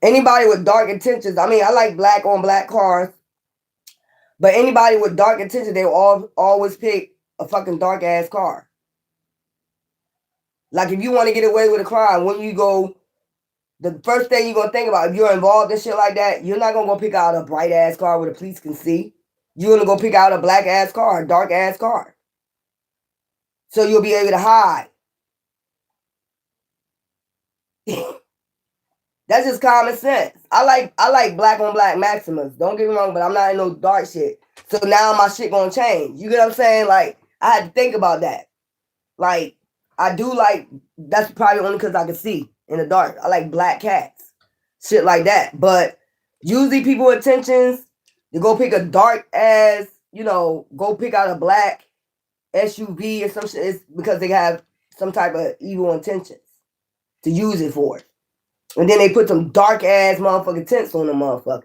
Anybody with dark intentions. I mean, I like black on black cars. But anybody with dark intentions, they will always pick a fucking dark ass car. Like if you want to get away with a crime, when you go, the first thing you're going to think about, if you're involved in shit like that, you're not going to go pick out a bright ass car where the police can see. You're going to go pick out a black ass car, a dark ass car. So you'll be able to hide. That's just common sense. I like black on black Maximas. Don't get me wrong, but I'm not in no dark shit. So now my shit gonna change. You get what I'm saying? Like, I had to think about that. Like, I do like, that's probably only because I can see in the dark. I like black cats. Shit like that. But Usually people intentions to go pick a dark ass, go pick out a black SUV or some shit. It's because they have some type of evil intentions to use it for. And then they put some dark ass motherfucking tents on them motherfuckers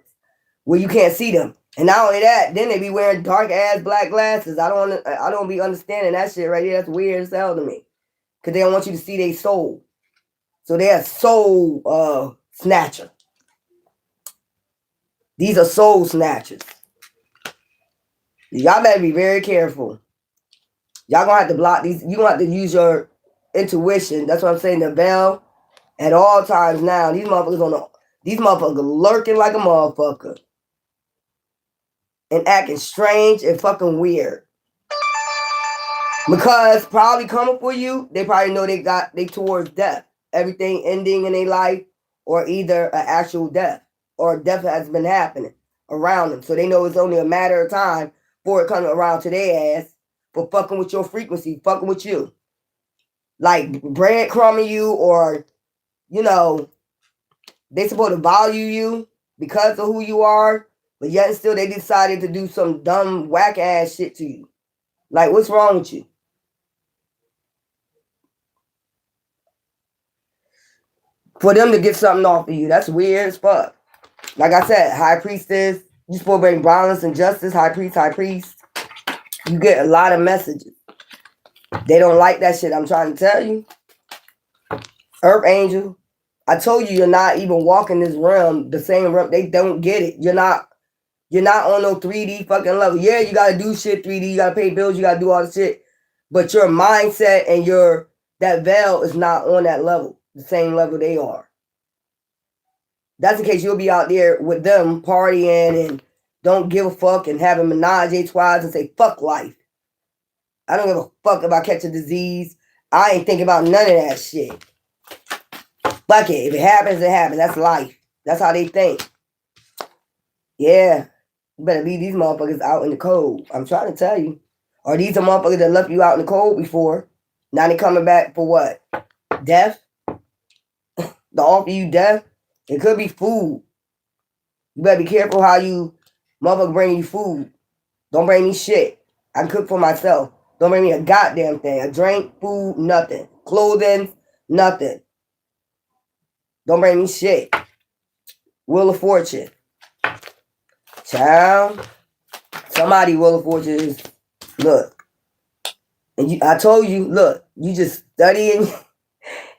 where you can't see them. And not only that, then they be wearing dark ass black glasses. I don't be understanding that shit right here. That's weird as hell to me. Cause they don't want you to see their soul. So they're a soul snatcher. These are soul snatchers. Y'all better be very careful. Y'all gonna have to block these. You gonna have to use your intuition. That's what I'm saying. The veil at all times now. These motherfuckers lurking like a motherfucker. And acting strange and fucking weird. Because probably coming for you, they probably know they towards death. Everything ending in their life, or either an actual death, or death has been happening around them. So they know it's only a matter of time before it comes around to their ass for fucking with your frequency, fucking with you. Like breadcrumbing you, or, they supposed to value you because of who you are, but yet and still they decided to do some dumb whack ass shit to you. Like, what's wrong with you? For them to get something off of you, that's weird as fuck. Like I said, high priestess, you supposed to bring violence and justice, high priest. You get a lot of messages. They don't like that shit, I'm trying to tell you. Earth angel, I told you you're not even walking this realm, the same realm. They don't get it. You're not on no 3D fucking level. Yeah, you gotta do shit 3D, you gotta pay bills, you gotta do all the shit. But your mindset and that veil is not on that level, the same level they are. That's in case you'll be out there with them partying and don't give a fuck and having menage a trois and say fuck life. I don't give a fuck if I catch a disease. I ain't thinking about none of that shit. Fuck it. If it happens, it happens. That's life. That's how they think. Yeah. You better leave these motherfuckers out in the cold. I'm trying to tell you. Or these are motherfuckers that left you out in the cold before. Now they coming back for what? Death? To offer you death? It could be food. You better be careful how you motherfucker bring you food. Don't bring me shit. I can cook for myself. Don't bring me a goddamn thing. A drink, food, nothing. Clothing, nothing. Don't bring me shit. Wheel of Fortune. Child. Somebody Wheel of Fortune is, look. And I told you, look, you just studying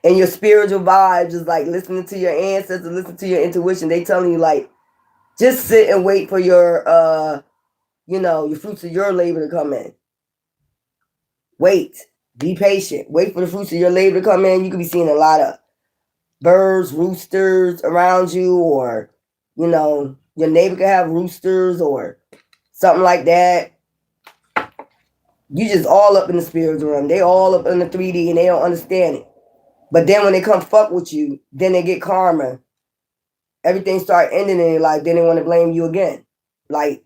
and your spiritual vibes, just like listening to your ancestors, listen to your intuition. They telling you like, just sit and wait for your, your fruits of your labor to come in. Wait. Be patient. Wait for the fruits of your labor to come in. You could be seeing a lot of birds, roosters around you, or, your neighbor could have roosters or something like that. You just all up in the spiritual realm. They all up in the 3D and they don't understand it. But then when they come fuck with you, then they get karma. Everything start ending in their life. Then they want to blame you again. Like,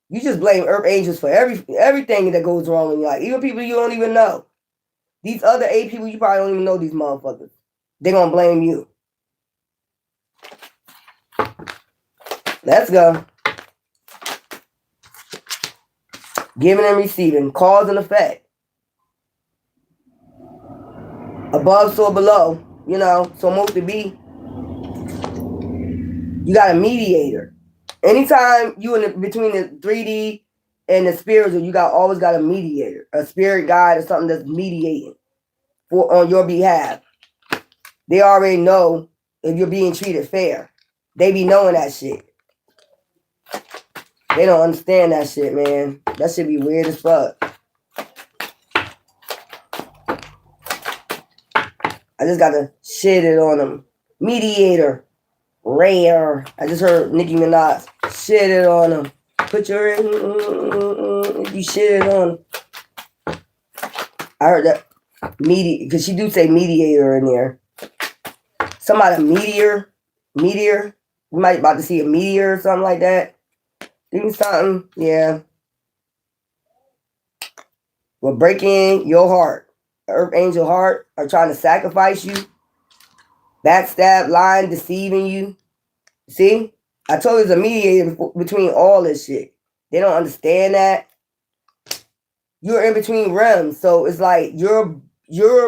you just blame Earth angels for everything that goes wrong in your life. Even people you don't even know. These other 8 people, you probably don't even know these motherfuckers. They're going to blame you. Let's go. Giving and receiving. Cause and effect. Above, so below. So most to be. You got a mediator. Anytime you between the 3D and the spiritual, you always got a mediator. A spirit guide or something that's mediating on your behalf. They already know if you're being treated fair. They be knowing that shit. They don't understand that shit, man. That shit be weird as fuck. I just got to shit it on them. Mediator. Rare. I just heard Nicki Minaj shit it on them. Put your you shit it on them. I heard that because she do say mediator in there. Somebody meteor. You might about to see a meteor or something like that. Do something, yeah. Well, breaking your heart. Earth angel heart are trying to sacrifice you. Backstab, lying, deceiving you. See? I told you there's a mediator between all this shit. They don't understand that. You're in between realms. So it's like you're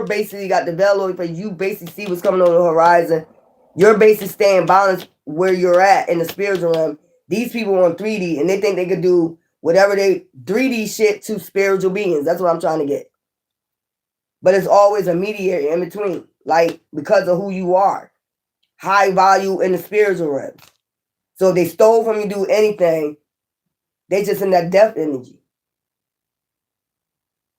basically got the veil over, but you basically see what's coming on the horizon. You're basically staying balanced where you're at in the spiritual realm. These people are on 3D and they think they could do whatever they 3D shit to spiritual beings. That's what I'm trying to get. But it's always a mediator in between. Like, because of who you are. High value in the spiritual realm. So if they stole from you, do anything, they just in that death energy.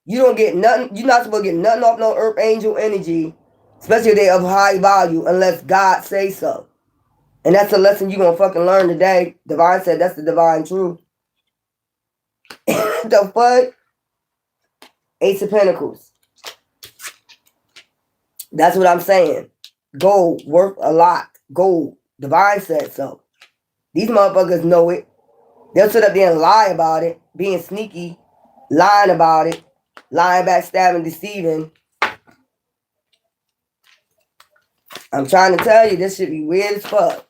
You don't get nothing. You're not supposed to get nothing off no earth angel energy, especially if they of high value, unless God say so. And that's a lesson you're going to fucking learn today. Divine said that's the divine truth. The fuck? Ace of Pentacles. That's what I'm saying. Gold worth a lot. Gold. Divine said so. These motherfuckers know it. They'll sit up there and lie about it, being sneaky, lying about it, lying, backstabbing, deceiving. I'm trying to tell you, this should be weird as fuck.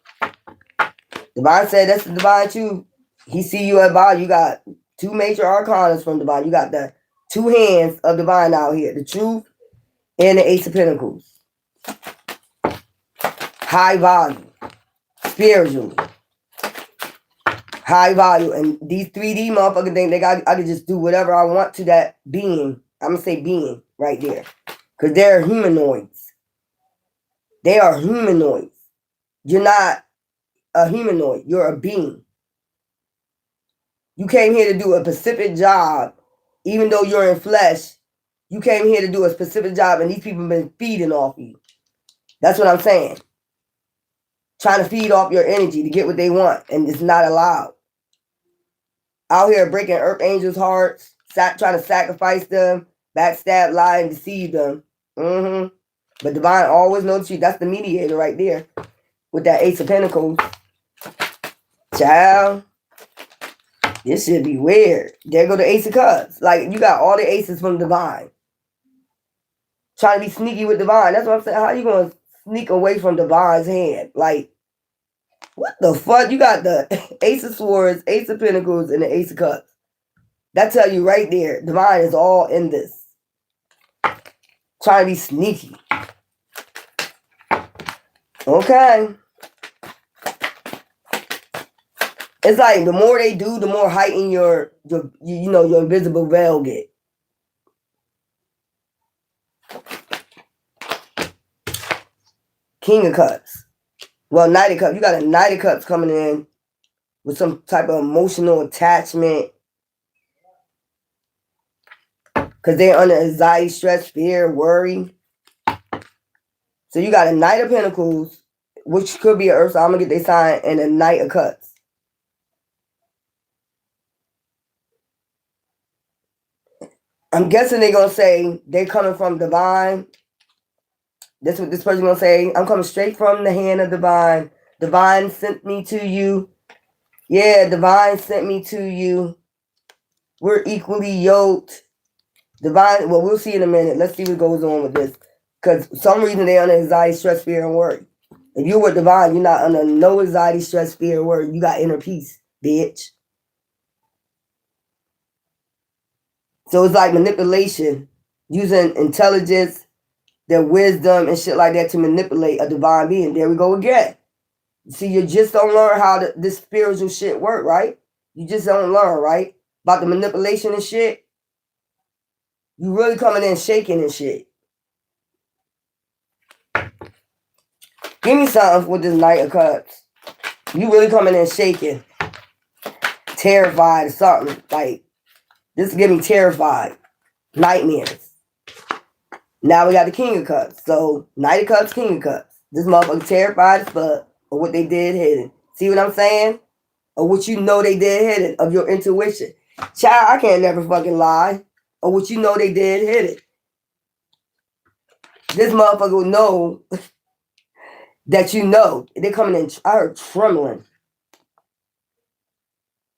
Divine said that's the divine truth. He see you at value. You got two major arcanas from divine. You got the two hands of divine out here. The truth and the Ace of Pentacles. High value. Spiritually. High value. And these 3D motherfuckers think I can just do whatever I want to that being. I'm going to say being right there. Because they're humanoids. They are humanoids. You're not a humanoid. You're a being. You came here to do a specific job. Even though you're in flesh, you came here to do a specific job and these people have been feeding off you. That's what I'm saying. Trying to feed off your energy to get what they want. And it's not allowed. Out here breaking earth angels' hearts. Trying to sacrifice them. Backstab, lie, and deceive them. But divine always knows the truth. That's the mediator right there. With that Ace of Pentacles. Child. This should be weird. There go the Ace of Cups. Like, you got all the aces from divine. Trying to be sneaky with divine. That's what I'm saying. How you going to sneak away from divine's hand? Like, what the fuck? You got the Ace of Swords, Ace of Pentacles, and the Ace of Cups. That tell you right there. Divine is all in this. Trying to be sneaky. Okay. It's like the more they do, the more heightened your invisible veil get. King of Cups. Well, Knight of Cups. You got a Knight of Cups coming in with some type of emotional attachment. Because they're under anxiety, stress, fear, worry. So you got a Knight of Pentacles, which could be an Earth, so I'm going to get their sign, and a Knight of Cups. I'm guessing they're going to say they're coming from divine. That's what this person going to say. I'm coming straight from the hand of divine. Divine sent me to you. Yeah, divine sent me to you. We're equally yoked. Divine, well, we'll see in a minute. Let's see what goes on with this. Because for some reason they're under anxiety, stress, fear, and worry. If you're with divine, you're not under no anxiety, stress, fear, and worry. You got inner peace, bitch. So it's like manipulation, using intelligence, their wisdom, and shit like that to manipulate a divine being. There we go again. See, you just don't learn how this spiritual shit work, right? You just don't learn, right? About the manipulation and shit. You really coming in shaking and shit. Give me something with this Knight of Cups. You really coming in shaking. Terrified or something. Like, this get me terrified. Nightmares. Now we got the King of Cups. So, Knight of Cups, King of Cups. This motherfucker terrified as fuck of what they did hidden. See what I'm saying? Or what you know they did hidden. Of your intuition. Child, I can't never fucking lie. Or what you know they did hidden. This motherfucker will know that you know. They're coming in, I heard trembling.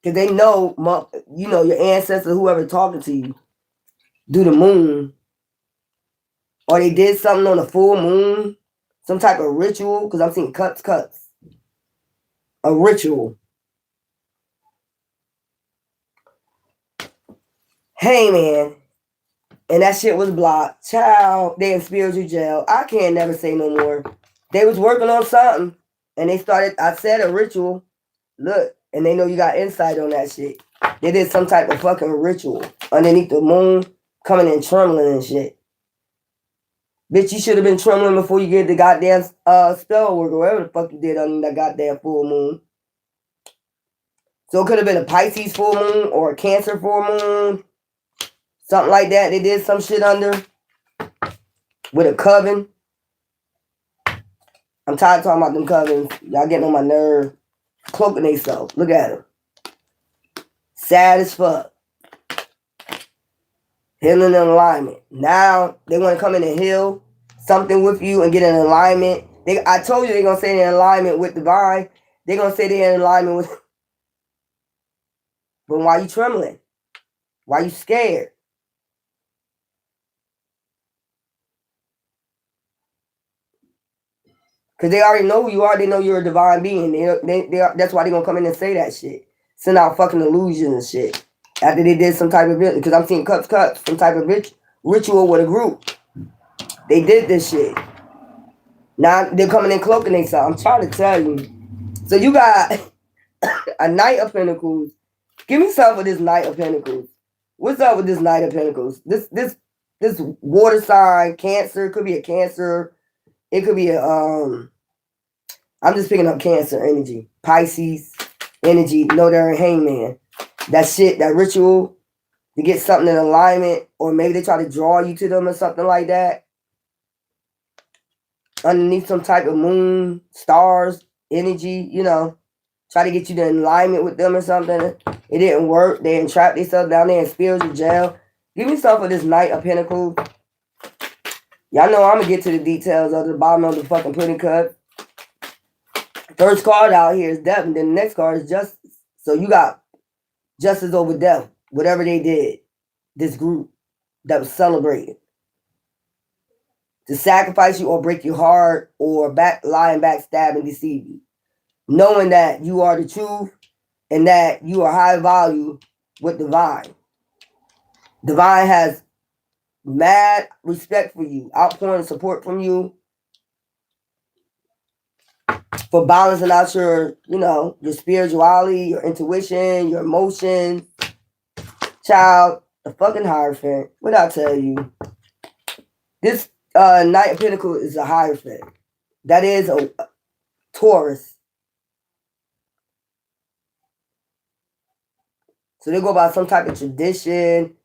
Because they know, you know, your ancestors, whoever talking to you, do the moon. Or they did something on the full moon. Some type of ritual. Because I'm seeing cups. a ritual. Hey man, and that shit was blocked. Child, they in spiritual jail. I can't never say no more. They was working on something, and they started. I said a ritual. Look, and they know you got insight on that shit. They did some type of fucking ritual underneath the moon, coming in trembling and shit. Bitch, you should have been trembling before you get the goddamn spell work or whatever the fuck you did on that goddamn full moon. So it could have been a Pisces full moon or a Cancer full moon. Something like that. They did some shit under with a coven. I'm tired of talking about them covens. Y'all getting on my nerve. Cloaking themselves. Look at them. Sad as fuck. Healing and alignment. Now they want to come in and heal something with you and get in alignment. I told you they're going to say they're in alignment with divine. They're going to say they're in alignment with... But why you trembling? Why you scared? Because they already know who you are. They know you're a divine being. That's why they're going to come in and say that shit. Send out fucking illusions and shit. After they did some type of... Because I'm seeing cuts, some type of ritual with a group. They did this shit. Now they're coming in cloaking themselves. I'm trying to tell you. So you got a Knight of Pentacles. Give me some of this Knight of Pentacles. What's up with this Knight of Pentacles? This water sign, Cancer. Could be a Cancer. It could be a... I'm just picking up Cancer energy. Pisces energy. No, they're a hangman. That shit, that ritual to get something in alignment, or maybe they try to draw you to them or something like that. Underneath some type of moon, stars, energy, you know, try to get you to alignment with them or something. It didn't work. They entrapped themselves down there in spiritual jail. Give me some of this Knight of Pentacles. Y'all know I'm going to get to the details of the bottom of the fucking pudding cup. First card out here is death, and then the next card is justice. So you got justice over death. Whatever they did, this group that was celebrated. To sacrifice you or break your heart or lie and backstab and deceive you. Knowing that you are the truth and that you are high value with divine. Divine has mad respect for you, outpouring support from you for balancing out your, you know, your spirituality, your intuition, your emotions. Child, the fucking Hierophant. What I tell you? This Knight of Pentacles is a Hierophant. That is a Taurus. So they go by some type of tradition,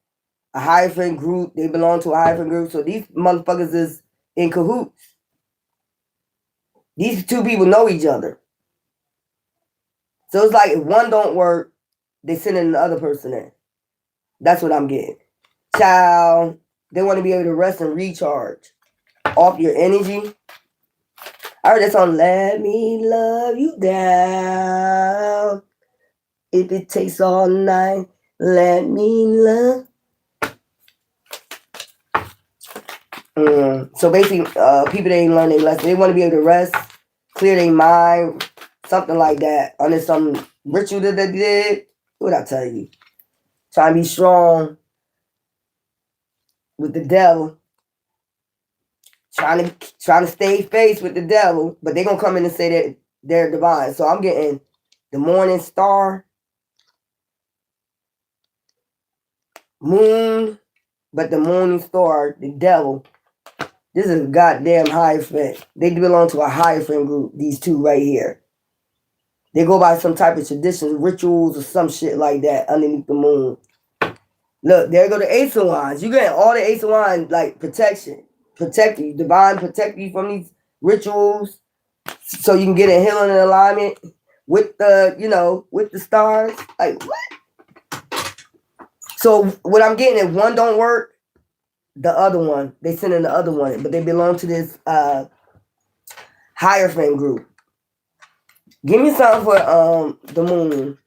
a Hierophant group. They belong to a Hierophant group. So these motherfuckers is in cahoots. These two people know each other. So it's like if one don't work, they send in the other person in. That's what I'm getting. Child, they want to be able to rest and recharge off your energy. I heard that song, Let Me Love You Down. If it takes all night, let me love. So basically, people that ain't learn their lesson. They want to be able to rest, clear their mind, something like that. Under some ritual that they did. What I tell you? Trying to be strong with the devil. Trying to stay face with the devil. But they're going to come in and say that they're divine. So I'm getting the morning star. Moon. But the morning star, the devil. This is a goddamn Hierophant. They belong to a Hierophant group, these two right here. They go by some type of traditions, rituals, or some shit like that underneath the moon. Look, there go the Ace of Wands. You get all the Ace of Wands, like protection. Protect you. Divine protect you from these rituals. So you can get a healing and alignment with the, you know, with the stars. Like, what? So what I'm getting, if one don't work, the other one, they send in the other one. But they belong to this Hierophant group. Give me something for the moon.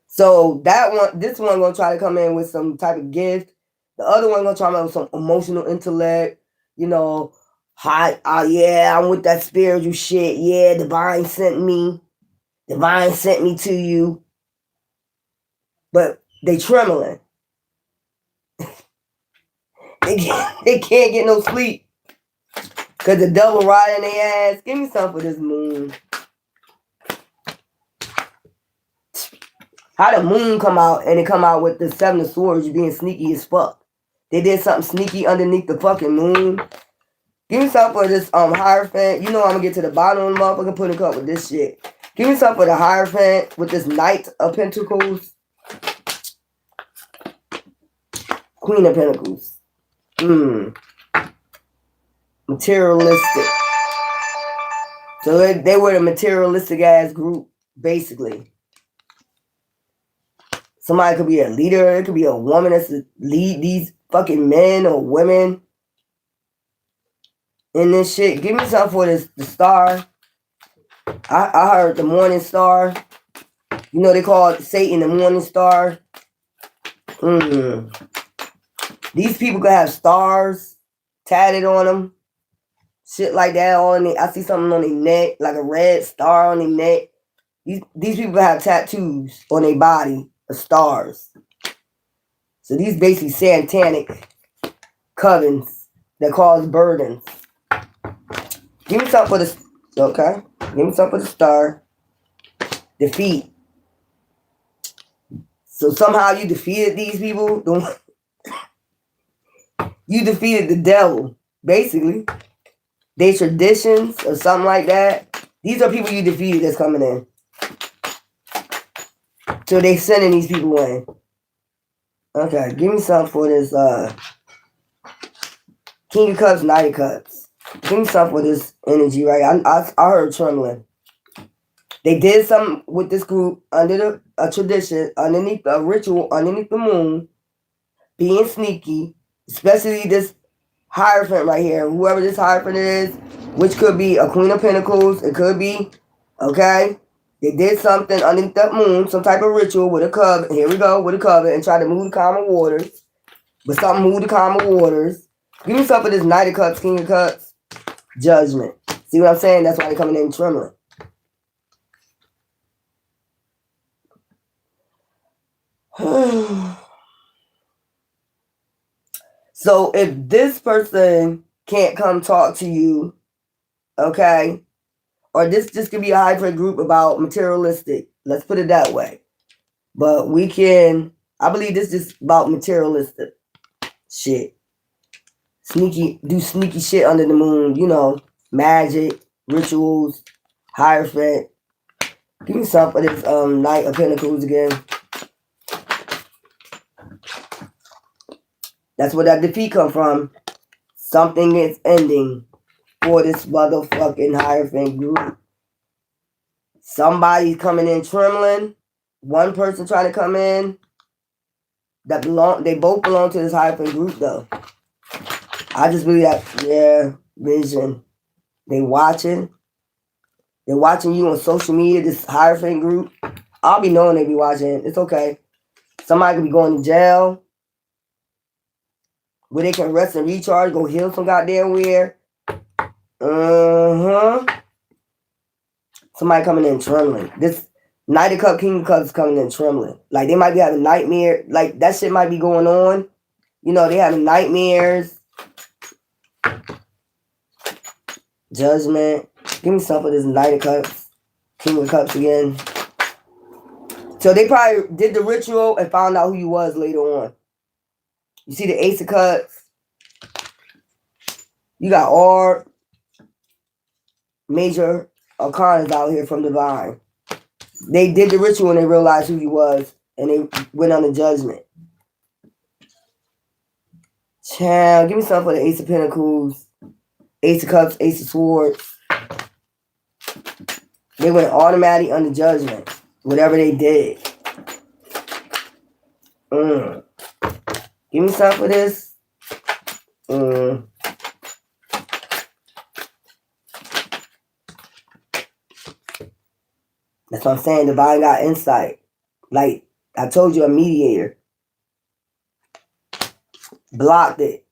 So that one, this one gonna try to come in with some type of gift. The other one gonna try to come in with some emotional intellect. You know, yeah, I'm with that spiritual shit. Yeah, divine sent me. Divine sent me to you. But they trembling. they can't get no sleep. Because the devil riding their ass. Give me something for this moon. How the moon come out and it come out with the 7 of swords, you being sneaky as fuck. They did something sneaky underneath the fucking moon. Give me something for this Hierophant. You know I'm gonna get to the bottom of the motherfucker putting up with this shit. Give me something for the Hierophant with this Knight of Pentacles. Queen of Pentacles. Materialistic. So they were the materialistic ass group, basically. Somebody could be a leader. It could be a woman that's to lead these fucking men or women in this shit. Give me something for this, the star. I heard the morning star. You know they call Satan the morning star. These people could have stars tatted on them. Shit like that. I see something on their neck, like a red star on their neck. These people have tattoos on their body of stars. So these basically satanic covens that cause burdens. Give me something for the okay. Give me something for the star. Defeat. So somehow you defeated these people. You defeated the devil, basically. They traditions or something like that. These are people you defeated that's coming in. So they sending these people in. Okay, give me something for this King of Cups, Knight of Cups. Give me something for this energy, right? I heard trembling. They did something with this group under a tradition, underneath a ritual, underneath the moon, being sneaky, especially this Hierophant right here. Whoever this Hierophant is, which could be a Queen of Pentacles, it could be, okay? They did something underneath that moon, some type of ritual with a coven. Here we go, with a coven, and try to move the calmer waters. But something moved the calmer waters. Give me something for this Knight of Cups, King of Cups, Judgment. See what I'm saying? That's why they're coming in trembling. So if this person can't come talk to you, okay, or this just could be a hybrid group about materialistic, let's put it that way. But we can, I believe this is about materialistic shit. Do sneaky shit under the moon, you know, magic, rituals, Hierophant. Give me some of this Knight of Pentacles again. That's where that defeat come from. Something is ending for this motherfucking Hierophant group. Somebody's coming in trembling. One person trying to come in. They both belong to this Hierophant group though. I just believe that, yeah, vision. They watching. They're watching you on social media, this Hierophant group. I'll be knowing they be watching. It's okay. Somebody could be going to jail where they can rest and recharge, go heal some goddamn where. Somebody coming in trembling. This Knight of Cups, King of Cups coming in trembling. Like they might be having nightmare. Like that shit might be going on. You know, they having nightmares. Judgment. Give me some of this Knight of Cups, King of Cups again. So they probably did the ritual and found out who you was later on. You see the Ace of Cups. You got all major arcanas out here from Divine. They did the ritual and they realized who he was. And they went on the judgment. Child, give me something for the Ace of Pentacles, Ace of Cups, Ace of Swords. They went automatic on the judgment. Whatever they did. Give me something for this. That's what I'm saying. Divine got insight. Like I told you, a mediator. Blocked it.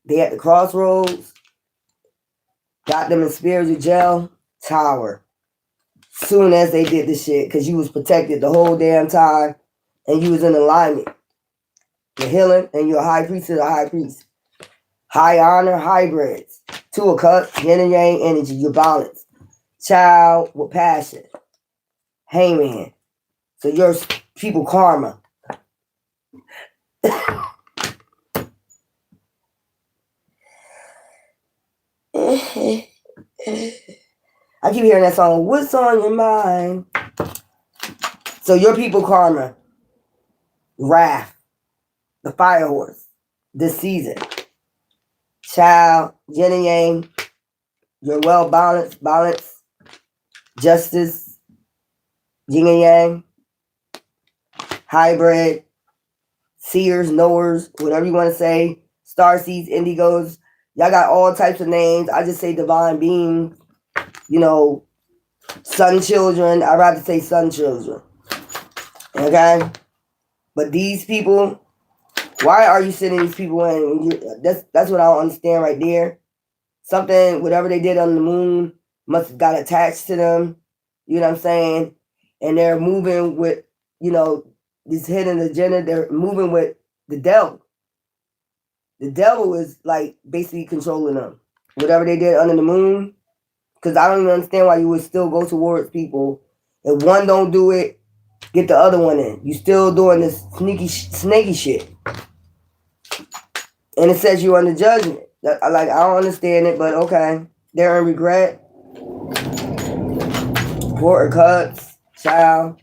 They at the crossroads. Got them in spiritual jail. Tower. soon as they did this shit, because you was protected the whole damn time and you was in alignment. You're healing and you're a high priest to the high priest. High honor, hybrids. Two of cups, yin and yang energy, you're balanced. Child with passion. Hangman. So you're people karma. I keep hearing that song, what's on your mind? So your people karma, wrath, the fire horse, this season. Child, yin and yang, you're well balanced, justice, yin and yang, hybrid, seers, knowers, whatever you want to say, star seeds, indigos. Y'all got all types of names. I just say divine beings, sun children. I'd rather say sun children. Okay? But these people, why are you sending these people in? That's what I don't understand right there. Something, whatever they did on the moon, must have got attached to them. You know what I'm saying? And they're moving with, this hidden agenda. They're moving with the devil. The devil is like basically controlling them. Whatever they did under the moon. Because I don't even understand why you would still go towards people. If one don't do it, get the other one in. You still doing this snaky shit. And it says you're under judgment. I don't understand it, but okay. They're in regret. Quarter cups, child.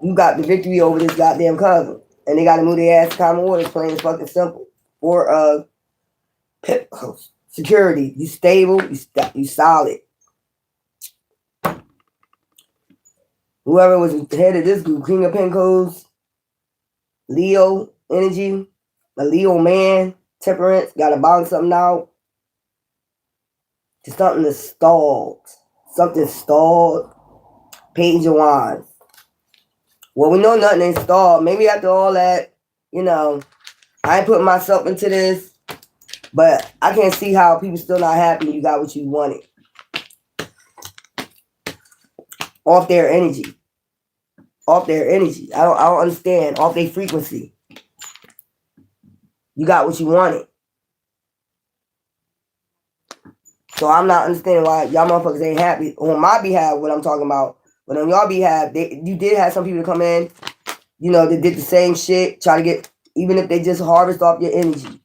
You got the victory over this goddamn cousin. And they got to move their ass to common order. It's plain and fucking simple. For security. You stable. You solid. Whoever was head of this group, King of Pentacles, Leo energy, a Leo man, temperance, got to balance something out. Just something that's stalled. Something stalled. Page of Wands. Well, we know nothing ain't stalled. Maybe after all that, I ain't putting myself into this, but I can't see how people still not happy you got what you wanted. Off their energy. Off their energy. I don't understand. Off their frequency. You got what you wanted. So I'm not understanding why y'all motherfuckers ain't happy. On my behalf, what I'm talking about. But on y'all behalf, you did have some people come in, that did the same shit, try to get, even if they just harvest off your energy.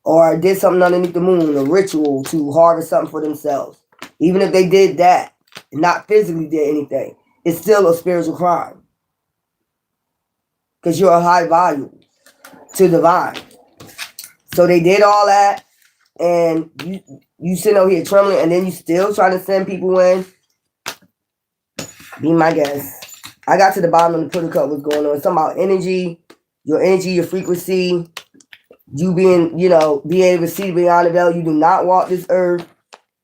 Or did something underneath the moon, a ritual to harvest something for themselves. Even if they did that, and not physically did anything, it's still a spiritual crime. Because you're a high value to divine. So they did all that, and you sitting over here trembling, and then you still trying to send people in. Be my guest. I got to the bottom of the Twitter cup what's going on. Something about energy, your frequency, you being able to see beyond the veil. You do not walk this earth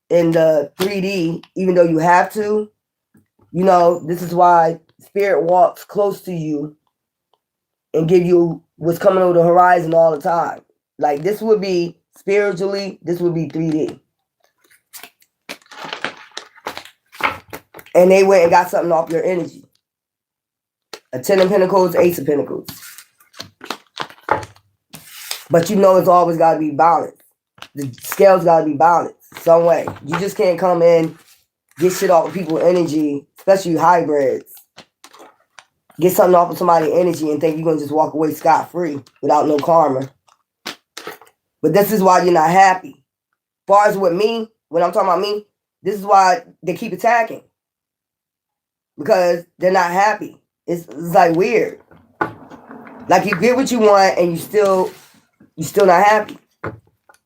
in the 3D, even though you have to. This is why spirit walks close to you and give you what's coming over the horizon all the time. Like this would be spiritually, this would be 3D. And they went and got something off your energy. A 10 of Pentacles, Ace of Pentacles. But it's always got to be balanced. The scales got to be balanced some way. You just can't come in, get shit off of people's energy, especially hybrids. Get something off of somebody's energy and think you're going to just walk away scot-free without no karma. But this is why you're not happy. As far as with me, when I'm talking about me, this is why they keep attacking. Because they're not happy. It's like weird. Like you get what you want and you still not happy.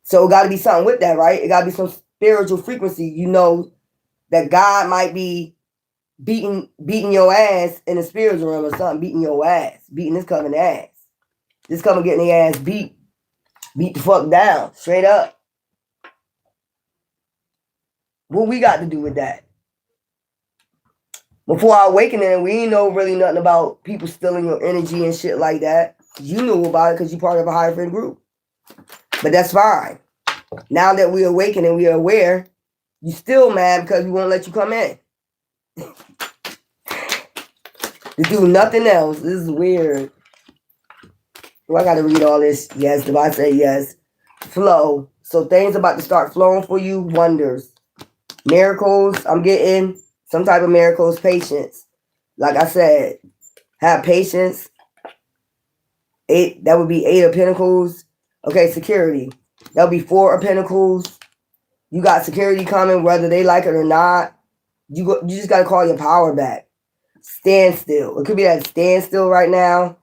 So it got to be something with that, right? It got to be some spiritual frequency. That God might be beating your ass in the spiritual realm or something. Beating your ass. Beating this covenant ass. This covenant getting their ass beat. Beat the fuck down. Straight up. What we got to do with that? Before our awakening, we ain't know really nothing about people stealing your energy and shit like that. You knew about it because you're part of a higher friend group. But that's fine. Now that we're awakening, we are aware, you still mad because we won't let you come in. To do nothing else. This is weird. Well, I gotta read all this. Yes, divine say yes. Flow. So things about to start flowing for you. Wonders. Miracles. I'm getting some type of miracles. Patience. Like I said, have patience. 8, that would be 8 of Pentacles. Okay, security. That would be 4 of Pentacles. You got security coming, whether they like it or not. You just gotta call your power back. Standstill. It could be that standstill right now.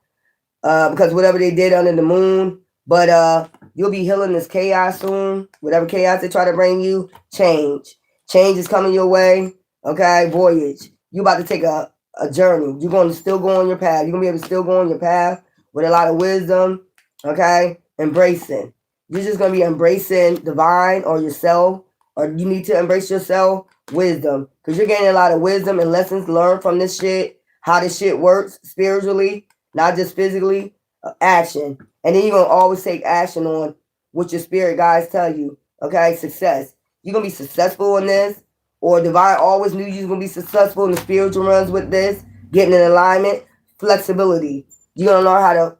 Because whatever they did under the moon. But you'll be healing this chaos soon. Whatever chaos they try to bring you. Change. Change is coming your way. Okay, voyage. You about to take a journey. You're going to still go on your path. You're going to be able to still go on your path with a lot of wisdom. Okay, embracing. You're just going to be embracing divine or yourself. Or you need to embrace yourself. Wisdom. Because you're getting a lot of wisdom and lessons learned from this shit. How this shit works spiritually. Not just physically. Action. And then you're going to always take action on what your spirit guides tell you. Okay, success. You're going to be successful in this. Or divine always knew you was going to be successful in the spiritual runs with this. Getting in alignment. Flexibility. You're going to learn how to,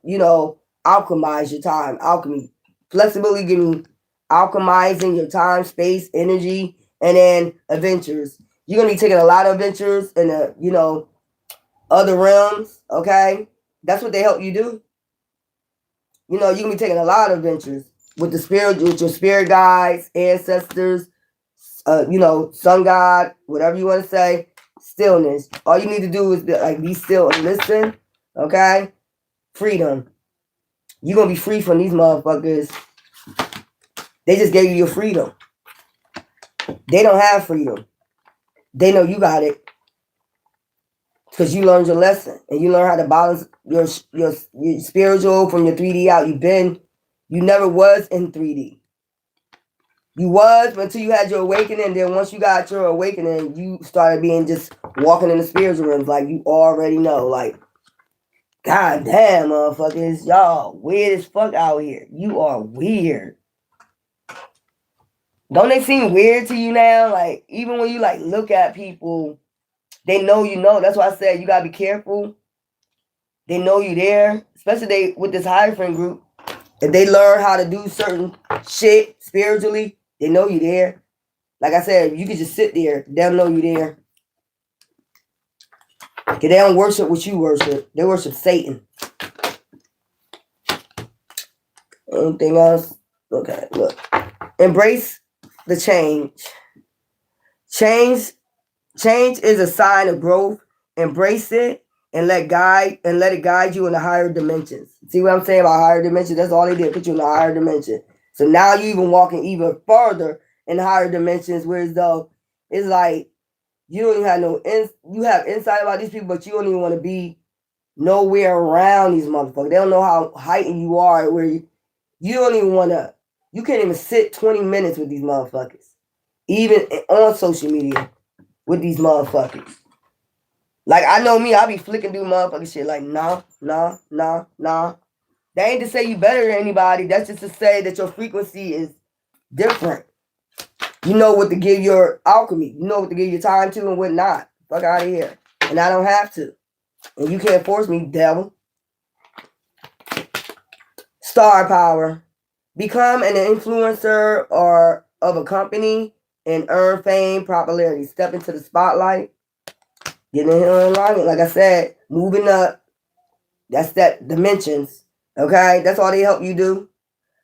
alchemize your time. Alchemy. Flexibility giving alchemizing your time, space, energy, and then adventures. You're going to be taking a lot of adventures in the, other realms. Okay. That's what they help you do. You're going to be taking a lot of adventures with your spirit guides, ancestors, sun god, whatever you want to say. Stillness. All you need to do is be still and listen. Okay? Freedom. You're going to be free from these motherfuckers. They just gave you your freedom. They don't have freedom. They know you got it. Because you learned your lesson. And you learn how to balance your spiritual from your 3D out. You never was in 3D. You was until you had your awakening. Then once you got your awakening, you started being just walking in the spiritual realms like you already know. Like, god damn, motherfuckers. Y'all weird as fuck out here. You are weird. Don't they seem weird to you now? Like, even when you look at people, they know you know. That's why I said you gotta be careful. They know you there. Especially with this Hierophant group. If they learn how to do certain shit spiritually, they know you there. Like I said, you can just sit there. They'll know you there. Because they don't worship what you worship. They worship Satan. Anything else? Okay, look. Embrace the change. Change is a sign of growth. Embrace it and let it guide you in the higher dimensions. See what I'm saying about higher dimensions? That's all they did, put you in the higher dimension. So now you even walking even further in higher dimensions, whereas though it's like you don't even have you have insight about these people, but you don't even want to be nowhere around these motherfuckers. They don't know how heightened you are, where you don't even want to, you can't even sit 20 minutes with these motherfuckers. Even on social media with these motherfuckers. Like, I know me, I be flicking through motherfucking shit like, nah. That ain't to say you better than anybody. That's just to say that your frequency is different. You know what to give your alchemy. You know what to give your time to and what not. Fuck out of here. And I don't have to. And you can't force me, devil. Star power. Become an influencer or of a company and earn fame, popularity. Step into the spotlight. Getting in alignment. Like I said, moving up. That's that dimensions. Okay? That's all they help you do.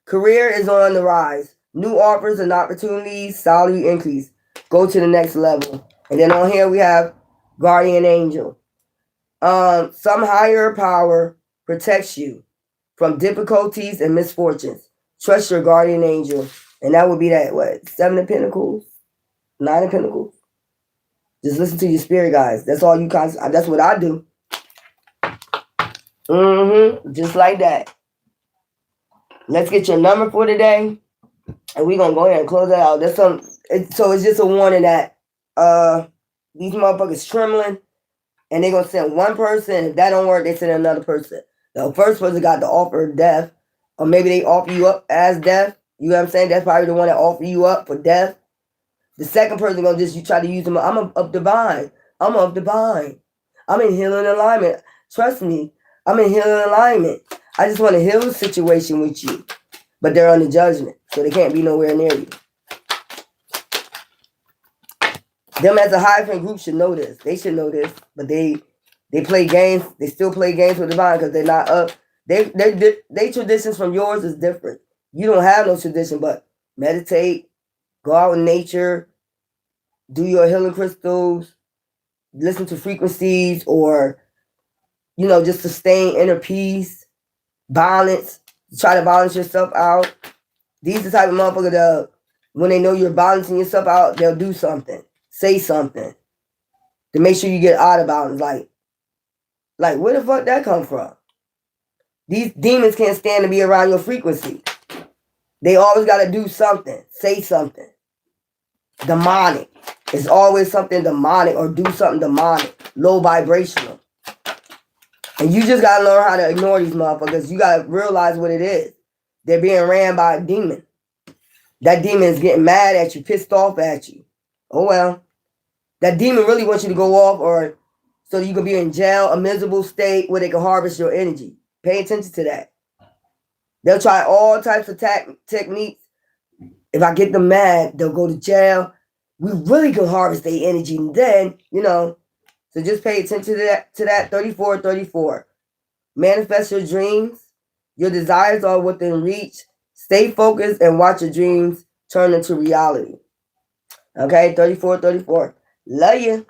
Career is on the rise. New offers and opportunities, salary increase. Go to the next level. And then on here we have guardian angel. Some higher power protects you from difficulties and misfortunes. Trust your guardian angel. And that would be that, 7 of Pentacles? 9 of Pentacles? Just listen to your spirit guys. That's all you guys. That's what I do. Just like that. Let's get your number for today. And we're gonna go ahead and close it out. So it's just a warning that these motherfuckers trembling. And they're gonna send one person. If that don't work, they send another person. The first person got the offer of death. Or maybe they offer you up as death. You know what I'm saying? That's probably the one that offer you up for death. The second person gonna you try to use them. I'm a divine. I'm of the vine. I'm in healing alignment. Trust me, I'm in healing alignment. I just want to heal the situation with you. But they're under judgment, so they can't be nowhere near you. Them as a high group should know this. They should know this, but they play games. They still play games with divine because they're not up. They traditions from yours is different. You don't have no tradition, but meditate, go out in nature, do your healing crystals, listen to frequencies, or just sustain inner peace, balance. Try to balance yourself out. These are the type of motherfuckers that when they know you're balancing yourself out, they'll do something, say something to make sure you get out of balance. Like where the fuck that come from? These demons can't stand to be around your frequency. They always got to do something, say something. Demonic. It's always something demonic or do something demonic, low vibrational. And you just got to learn how to ignore these motherfuckers. You got to realize what it is. They're being ran by a demon. That demon is getting mad at you, pissed off at you. Oh, well. That demon really wants you to go off or so you can be in jail, a miserable state where they can harvest your energy. Pay attention to that. They'll try all types of techniques. If I get them mad, they'll go to jail. We really can harvest their energy. And then, so just pay attention to that 34. Manifest your dreams. Your desires are within reach. Stay focused and watch your dreams turn into reality. Okay, 34. Love you.